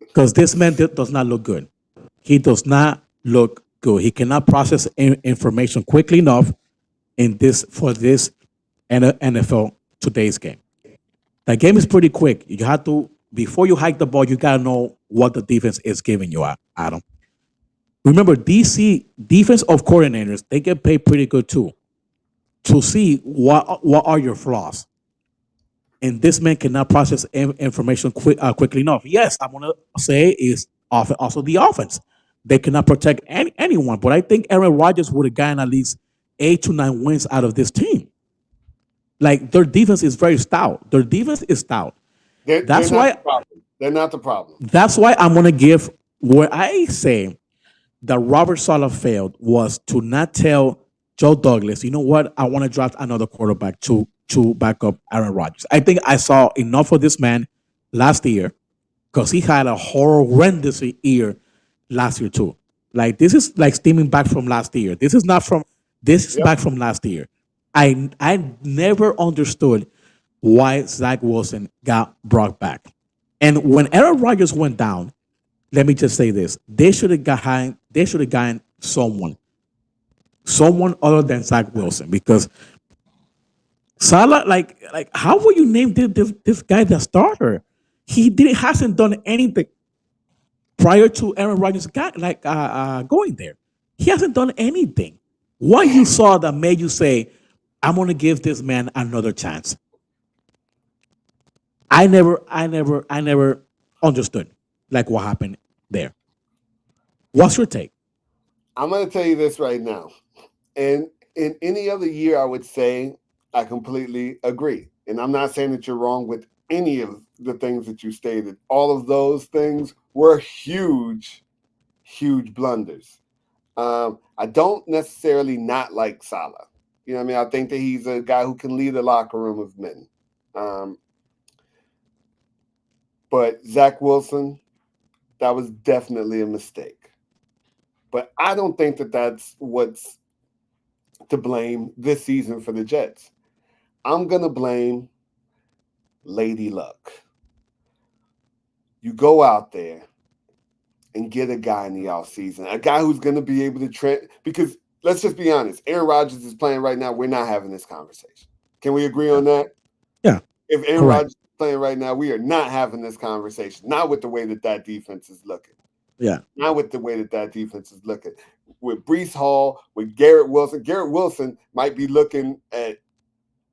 A: because this man does not look good. He does not look good. He cannot process information quickly enough in this NFL today's game. The game is pretty quick. You have to, before you hike the ball, you gotta know what the defense is giving you, Adam. Remember, DC defense of coordinators, they get paid pretty good too, to see what are your flaws. And this man cannot process information quickly enough. Yes, I'm gonna say is also the offense. They cannot protect anyone, but I think Aaron Rodgers would have gotten at least 8 to 9 wins out of this team. Like, their defense is very stout. Their defense is stout.
B: They're
A: That's
B: not
A: why.
B: the problem. They're not the problem.
A: That's why I'm gonna give where I say that Robert Saleh failed was to not tell Joe Douglas, you know what, I want to draft another quarterback to back up Aaron Rodgers. I think I saw enough of this man last year, because he had a horrendous year last year too. Like, this is like steaming back from last year. This is not from this is
B: Yep.
A: back from last year. I never understood why Zach Wilson got brought back. And when Aaron Rodgers went down, let me just say this: they should have gotten someone other than Zach Wilson, because Salah, like how would you name this guy the starter? He didn't hasn't done anything prior to Aaron Rodgers going there. He hasn't done anything. What you saw that made you say, "I'm gonna give this man another chance"? I never understood like what happened there. What's your take?
B: I'm going to tell you this right now. And in any other year, I would say I completely agree. And I'm not saying that you're wrong with any of the things that you stated. All of those things were huge, huge blunders. I don't necessarily not like Salah. You know what I mean? I think that he's a guy who can lead a locker room of men. But Zach Wilson, that was definitely a mistake. But I don't think that that's what's to blame this season for the Jets. I'm going to blame Lady Luck. You go out there and get a guy in the offseason, a guy who's going to be able to trend. Because let's just be honest, Aaron Rodgers is playing right now. We're not having this conversation. Can we agree on that?
A: Yeah,
B: If Aaron
A: correct.
B: Rodgers is playing right now, we are not having this conversation. Not with the way that defense is looking.
A: Yeah,
B: Not with the way that defense is looking. With Brees Hall, with Garrett Wilson. Garrett Wilson might be looking at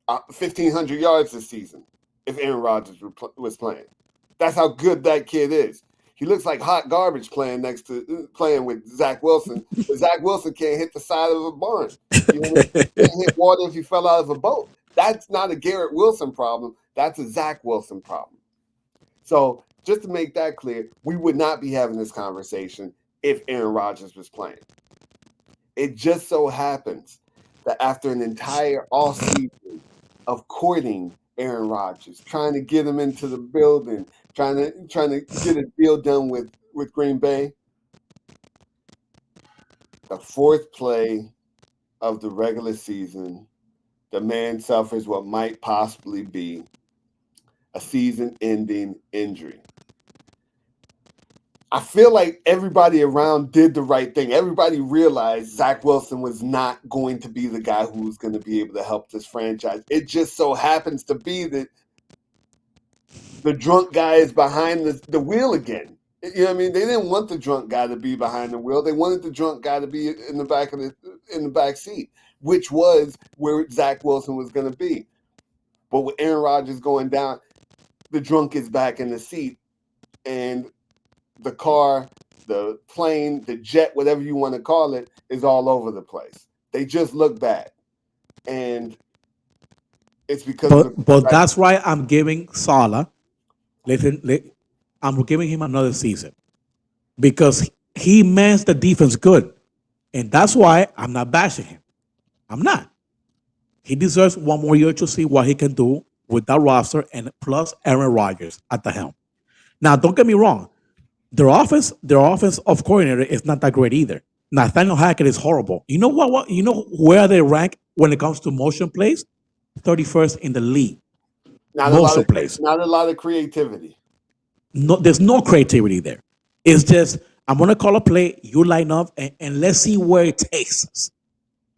B: 1,500 yards this season if Aaron Rodgers was playing. That's how good that kid is. He looks like hot garbage playing with Zach Wilson. But Zach Wilson can't hit the side of a barn. You know, he can't hit water if he fell out of a boat. That's not a Garrett Wilson problem. That's a Zach Wilson problem. So just to make that clear, we would not be having this conversation if Aaron Rodgers was playing. It just so happens that after an entire offseason of courting Aaron Rodgers, trying to get him into the building, trying to get a deal done with Green Bay, the fourth play of the regular season, the man suffers what might possibly be a season-ending injury. I feel like everybody around did the right thing. Everybody realized Zach Wilson was not going to be the guy who was going to be able to help this franchise. It just so happens to be that the drunk guy is behind the wheel again. You know what I mean? They didn't want the drunk guy to be behind the wheel. They wanted the drunk guy to be in the back seat, which was where Zach Wilson was going to be. But with Aaron Rodgers going down, the drunk is back in the seat, and the car, the plane, the jet, whatever you want to call it, is all over the place. They just look bad, and it's because of
A: But that's why I'm giving Salah. I'm giving him another season because he makes the defense good, and that's why I'm not bashing him. I'm not. He deserves one more year to see what he can do with that roster and plus Aaron Rodgers at the helm. Now, don't get me wrong. Their offense of coordinator is not that great either. Nathaniel Hackett is horrible. You know what? You know where they rank when it comes to motion plays? 31st in the league. Motion plays.
B: not a lot of creativity.
A: No, there's no creativity there. It's just I'm gonna call a play, you line up, and let's see where it takes us.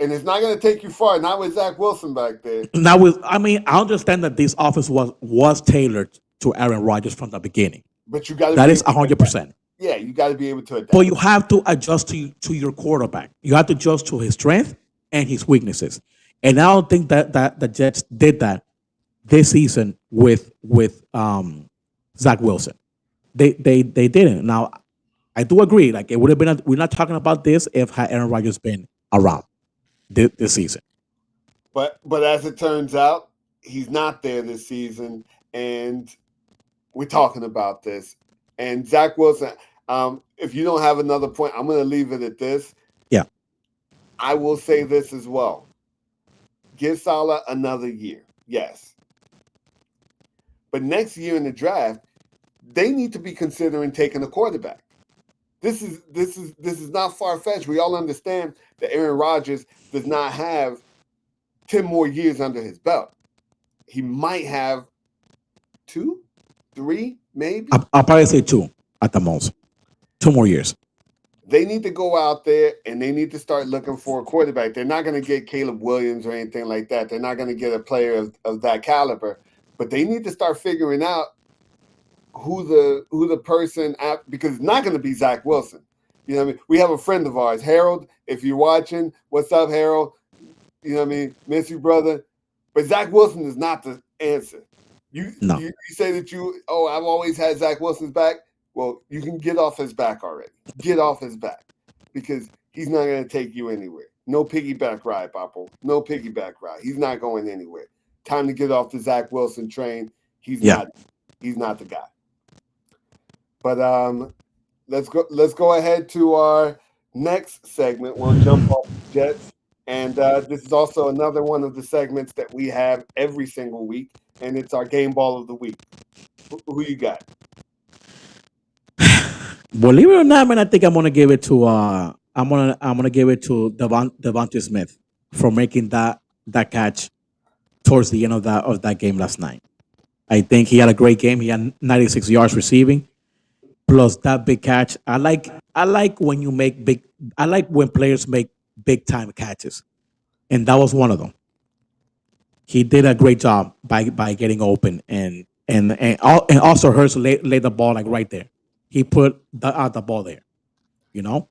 B: And it's not going to take you far. Not with Zach Wilson back there.
A: Now, I understand that this offense was tailored to Aaron Rodgers from the beginning.
B: But you got to.
A: That is 100%.
B: Yeah, you got to be able to adapt.
A: But you have to adjust to your quarterback. You have to adjust to his strength and his weaknesses. And I don't think that the Jets did that this season with Zach Wilson. They didn't. Now, I do agree. Like it would have been. We're not talking about this if had Aaron Rodgers been around this season.
B: But as it turns out, he's not there this season, and we're talking about this. And Zach Wilson, if you don't have another point, I'm going to leave it at this.
A: Yeah.
B: I will say this as well. Give Salah another year, yes. But next year in the draft, they need to be considering taking a quarterback. This is not far-fetched. We all understand that Aaron Rodgers does not have 10 more years under his belt. He might have 2, 3, maybe.
A: I'll probably say 2 at the most. 2 more years.
B: They need to go out there and they need to start looking for a quarterback. They're not going to get Caleb Williams or anything like that. They're not going to get a player of that caliber. But they need to start figuring out who the person because it's not going to be Zach Wilson. You know what I mean? We have a friend of ours, Harold. If you're watching, what's up, Harold? You know what I mean? Miss you, brother. But Zach Wilson is not the answer. You say that I've always had Zach Wilson's back. Well, you can get off his back already. Get off his back because he's not going to take you anywhere. No piggyback ride, Papo. No piggyback ride. He's not going anywhere. Time to get off the Zach Wilson train. He's not the guy. But let's go ahead to our next segment. We'll jump off the Jets. And this is also another one of the segments that we have every single week, and it's our game ball of the week. Who you got?
A: Believe it or not, man, I think I'm gonna give it to I'm gonna give it to Devontae Smith for making that catch towards the end of that game last night. I think he had a great game. He had 96 yards receiving, plus that big catch. I like when you make big. I like when players make big time catches, and that was one of them. He did a great job by getting open, and also Hurst laid the ball like right there. He put the ball there, you know.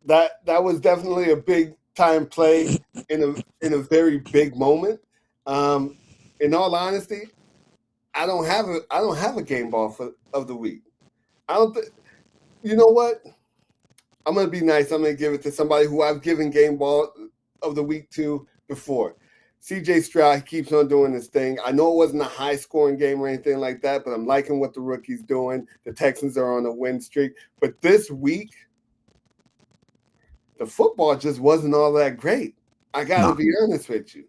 B: That was definitely a big time play in a very big moment. In all honesty, I don't have a game ball of the week. I don't. You know what? I'm gonna be nice. I'm gonna give it to somebody who I've given game ball of the week to before. CJ Stroud keeps on doing his thing. I know it wasn't a high scoring game or anything like that, but I'm liking what the rookie's doing. The Texans are on a win streak. But this week, the football just wasn't all that great. I gotta be honest with you.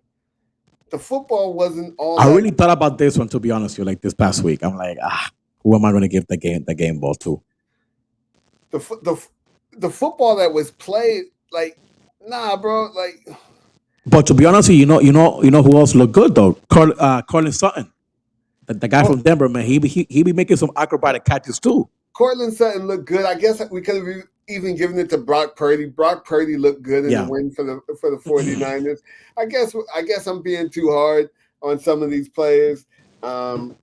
B: The football wasn't all
A: I really thought about this one, to be honest with you, like this past week. I'm like, who am I gonna give the game ball to?
B: The football that was played, like, nah, bro, like.
A: But to be honest with you, you know who else looked good though? Cortland Sutton, the guy from Denver, man. He be making some acrobatic catches too.
B: Cortland Sutton looked good. I guess we could have even given it to Brock Purdy. Brock Purdy looked good in the win for the 49ers. I guess I'm being too hard on some of these players. But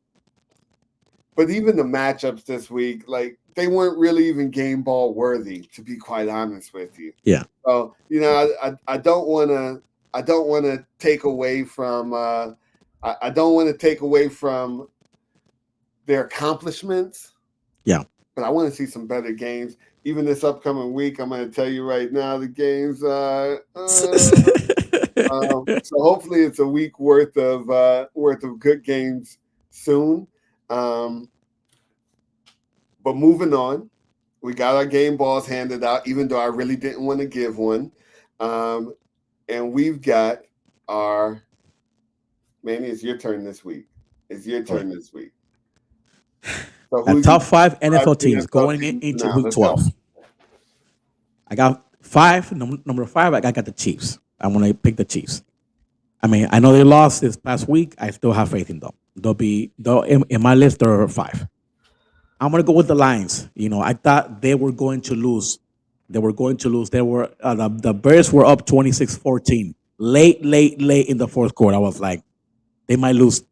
B: even the matchups this week, like, they weren't really even game ball worthy, to be quite honest with you.
A: Yeah.
B: So, I don't want to take away from I don't want to take away from their accomplishments.
A: Yeah.
B: But I want to see some better games. Even this upcoming week, I'm going to tell you right now, the games. So hopefully, it's a week worth of good games soon. But moving on, we got our game balls handed out, even though I really didn't want to give one. And we've got our Manny. It's your turn this week. This week. So
A: the top 5 NFL teams going into week 12. I got 5. Number 5, I got the Chiefs. I'm going to pick the Chiefs. I mean, I know they lost this past week. I still have faith in them. They'll in my list, they're 5. I'm going to go with the Lions. I thought they were going to lose. They were the Bears were up 26-14. Late in the fourth quarter. I was like, they might lose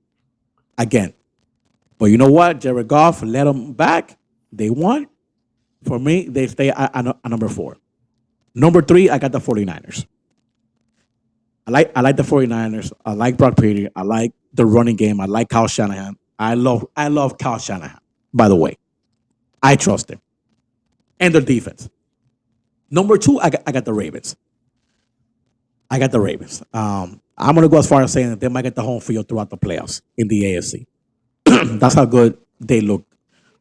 A: again. But you know what? Jared Goff led them back. They won. For me, they stay at number 4. Number 3, I got the 49ers. I like the 49ers. I like Brock Purdy. I like the running game. I like Kyle Shanahan. I love Kyle Shanahan, by the way. I trust him. And their defense. Number 2, I got the Ravens. I'm going to go as far as saying that they might get the home field throughout the playoffs in the AFC. That's how good they look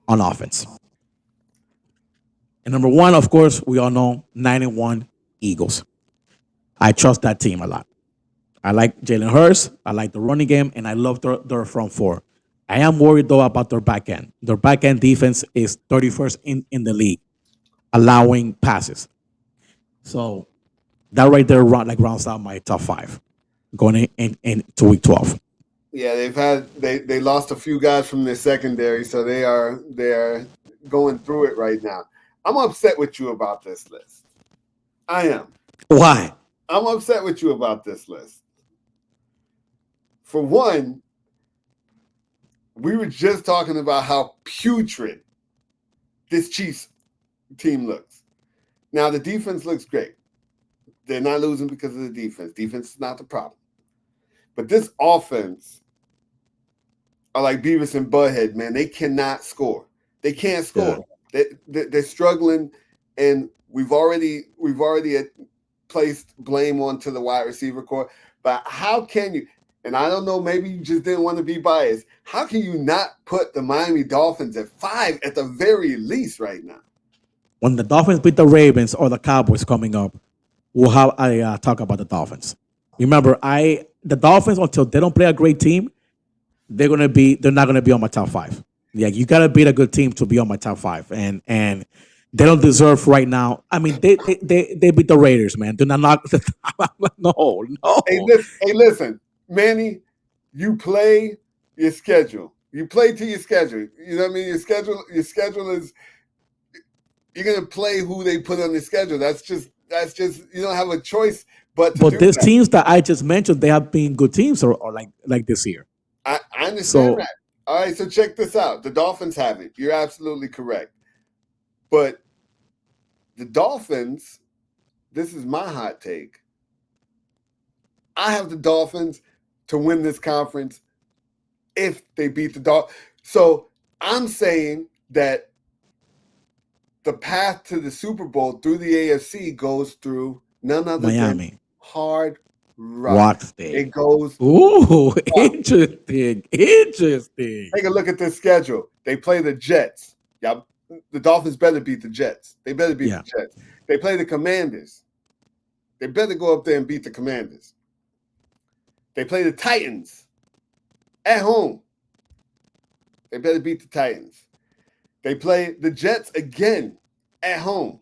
A: on offense. And number 1, of course, we all know 9-1 Eagles. I trust that team a lot. I like Jalen Hurts. I like the running game, and I love their front 4. I am worried, though, about their back end. Their back end defense is 31st in the league, allowing passes. So that right there rounds out my top 5 going into week 12.
B: Yeah, they lost a few guys from their secondary, so they are going through it right now. I'm upset with you about this list. I am.
A: Why?
B: I'm upset with you about this list. For one, we were just talking about how putrid this Chiefs team looks. Now, the defense looks great. They're not losing because of the defense. Defense is not the problem. But this offense are like Beavis and Butthead, man. They cannot score. They can't score. Yeah. They're struggling, and we've already placed blame onto the wide receiver core. But how can you? And I don't know, maybe you just didn't want to be biased. How can you not put the Miami Dolphins at 5 at the very least right now?
A: When the Dolphins beat the Ravens or the Cowboys coming up, we'll have I talk about the Dolphins. Remember, the Dolphins, until they don't play a great team, they're not gonna be on my top 5. Yeah, you gotta beat a good team to be on my top 5, and they don't deserve right now. I mean, they beat the Raiders, man. Do not knock. No.
B: Hey, listen, Manny, you play your schedule. You play to your schedule. You know what I mean? Your schedule is, you're gonna play who they put on the schedule. That's just you don't have a choice but
A: these teams that I just mentioned, they have been good teams or like this year.
B: I understand that. All right, so check this out. The Dolphins have it. You're absolutely correct. But the Dolphins, this is my hot take. I have the Dolphins to win this conference if they beat the Dolphins. So I'm saying that the path to the Super Bowl through the AFC goes through none other
A: Miami.
B: Than Hard Rock. It goes.
A: Ooh, interesting.
B: Take a look at this schedule. They play the Jets. Yeah, the Dolphins better beat the Jets. They better beat the Jets. They play the Commanders. They better go up there and beat the Commanders. They play the Titans at home. They better beat the Titans. They play the Jets again at home.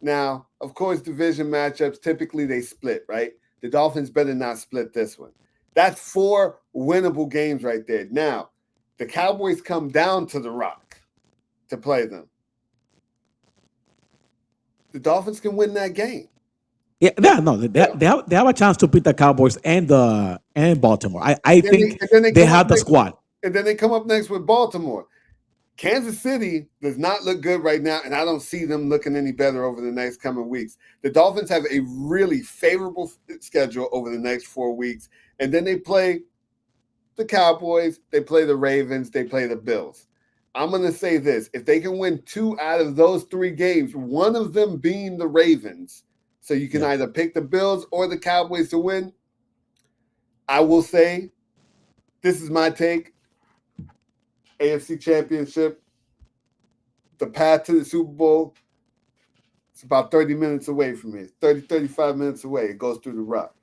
B: Now, of course, division matchups, typically they split, right? The Dolphins better not split this one. That's 4 winnable games right there. Now, the Cowboys come down to the Rock to play them. the Dolphins can win that game.
A: Yeah, no, they have a chance to beat the Cowboys and Baltimore. I think
B: And then they
A: they
B: come up
A: have the
B: next,
A: squad.
B: and then they come up next with Baltimore. Kansas City does not look good right now, and I don't see them looking any better over the next coming weeks. The Dolphins have a really favorable schedule over the next 4 weeks, and then they play the Cowboys, they play the Ravens, they play the Bills. I'm going to say this. If they can win 2 out of those 3 games, one of them being the Ravens, so you can either pick the Bills or the Cowboys to win, I will say, this is my take, AFC Championship, the path to the Super Bowl, it's about 30 minutes away from me. 30, 35 minutes away. It goes through the rock.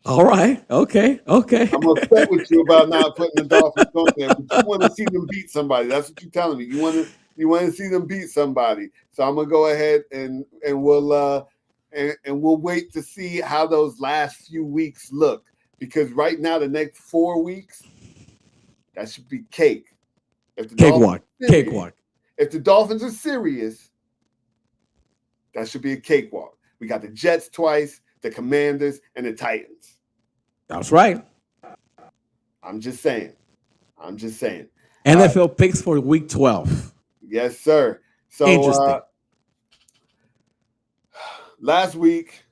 A: All right. Okay.
B: I'm upset with you about not putting the Dolphins on there, but you want to see them beat somebody. That's what you're telling me. You want to see them beat somebody. So I'm gonna go ahead and we'll wait to see how those last few weeks look. Because right now, the next 4 weeks, that should be cake. If the
A: Cakewalk.
B: If the Dolphins are serious, that should be a cakewalk. We got the Jets twice, the Commanders, and the Titans.
A: That's right.
B: I'm just saying.
A: NFL picks for week 12.
B: Yes, sir. So
A: Interesting.
B: Last week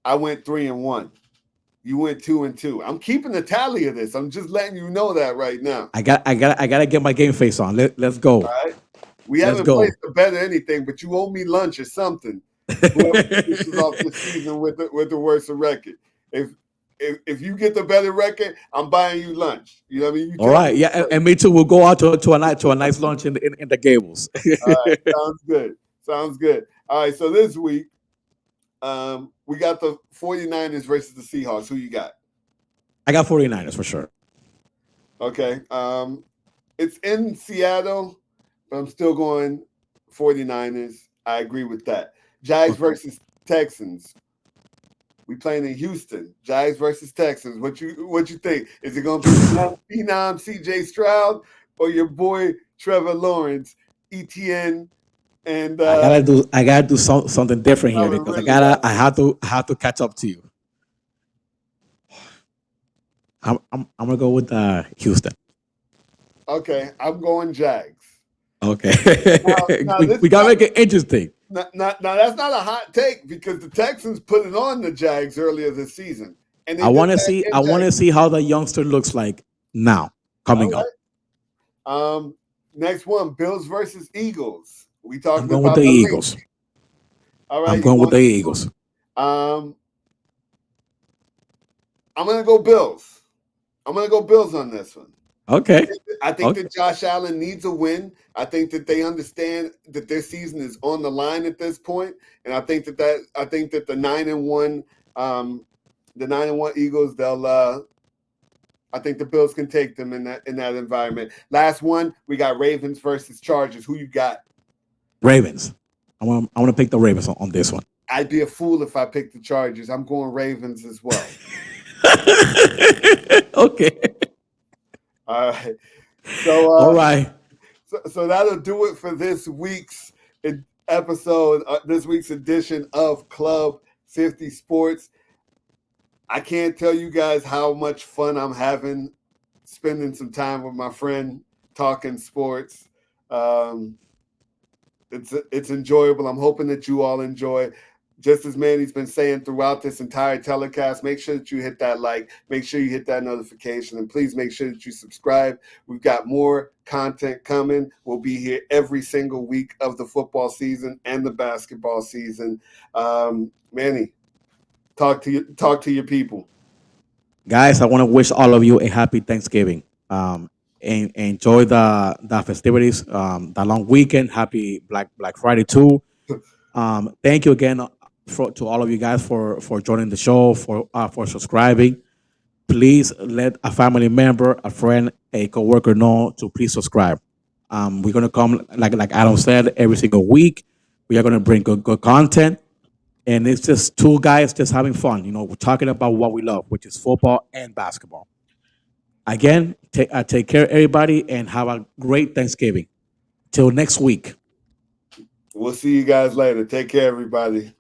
B: I went 3-1. You went 2-2. I'm keeping the tally of this. I'm just letting you know that right now.
A: I gotta get my game face on. Let's go.
B: All right. We haven't placed a bet or anything, but you owe me lunch or something. Whoever finishes off the season with the worst record. If you get the better record, I'm buying you lunch. You know what I mean?
A: All right, yeah, and me too. We'll go out to a nice lunch in the Gables.
B: All right, sounds good. All right, so this week, we got the 49ers versus the Seahawks. Who you got?
A: I got 49ers for sure.
B: Okay, it's in Seattle, but I'm still going 49ers. I agree with that. Jags versus Texans. We playing in Houston. Jags versus Texans. What you think? Is it going to be Phenom CJ Stroud or your boy Trevor Lawrence, ETN, and
A: I gotta do something different here because I have to catch up to you. I'm gonna go with Houston.
B: Okay, I'm going Jags.
A: Okay, we gotta make it interesting.
B: Now, that's not a hot take because the Texans put it on the Jags earlier this season, and
A: I want to see how the youngster looks like now coming up.
B: Next one, Bills versus Eagles. We talking
A: I'm going
B: about
A: with the Eagles.
B: All right,
A: I'm going with the Eagles.
B: I'm gonna go Bills. I'm gonna go Bills on this one.
A: Okay.
B: I think that Josh Allen needs a win. I think that they understand that their season is on the line at this point, and I think that the 9-1, the 9-1 Eagles, they'll. I think the Bills can take them in that environment. Last one, we got Ravens versus Chargers. Who you got?
A: Ravens. I want to pick the Ravens on this one.
B: I'd be a fool if I picked the Chargers. I'm going Ravens as well.
A: Okay.
B: All right. So
A: all right.
B: So that'll do it for this week's episode, this week's edition of Club 50 Sports. I can't tell you guys how much fun I'm having spending some time with my friend talking sports. It's enjoyable. I'm hoping that you all enjoy. Just as Manny's been saying throughout this entire telecast, make sure that you hit that like, make sure you hit that notification, and please make sure that you subscribe. We've got more content coming. We'll be here every single week of the football season and the basketball season. Manny, talk to your people.
A: Guys, I want to wish all of you a happy Thanksgiving. And enjoy the festivities, the long weekend. Happy Black Friday too. Thank you again to all of you guys for joining the show, for subscribing. Please let a family member, a friend, a coworker know to please subscribe. We're gonna come like Adam said every single week. We are gonna bring good content, and it's just two guys just having fun. We're talking about what we love, which is football and basketball. Again, take care, everybody, and have a great Thanksgiving. Till next week.
B: We'll see you guys later. Take care, everybody.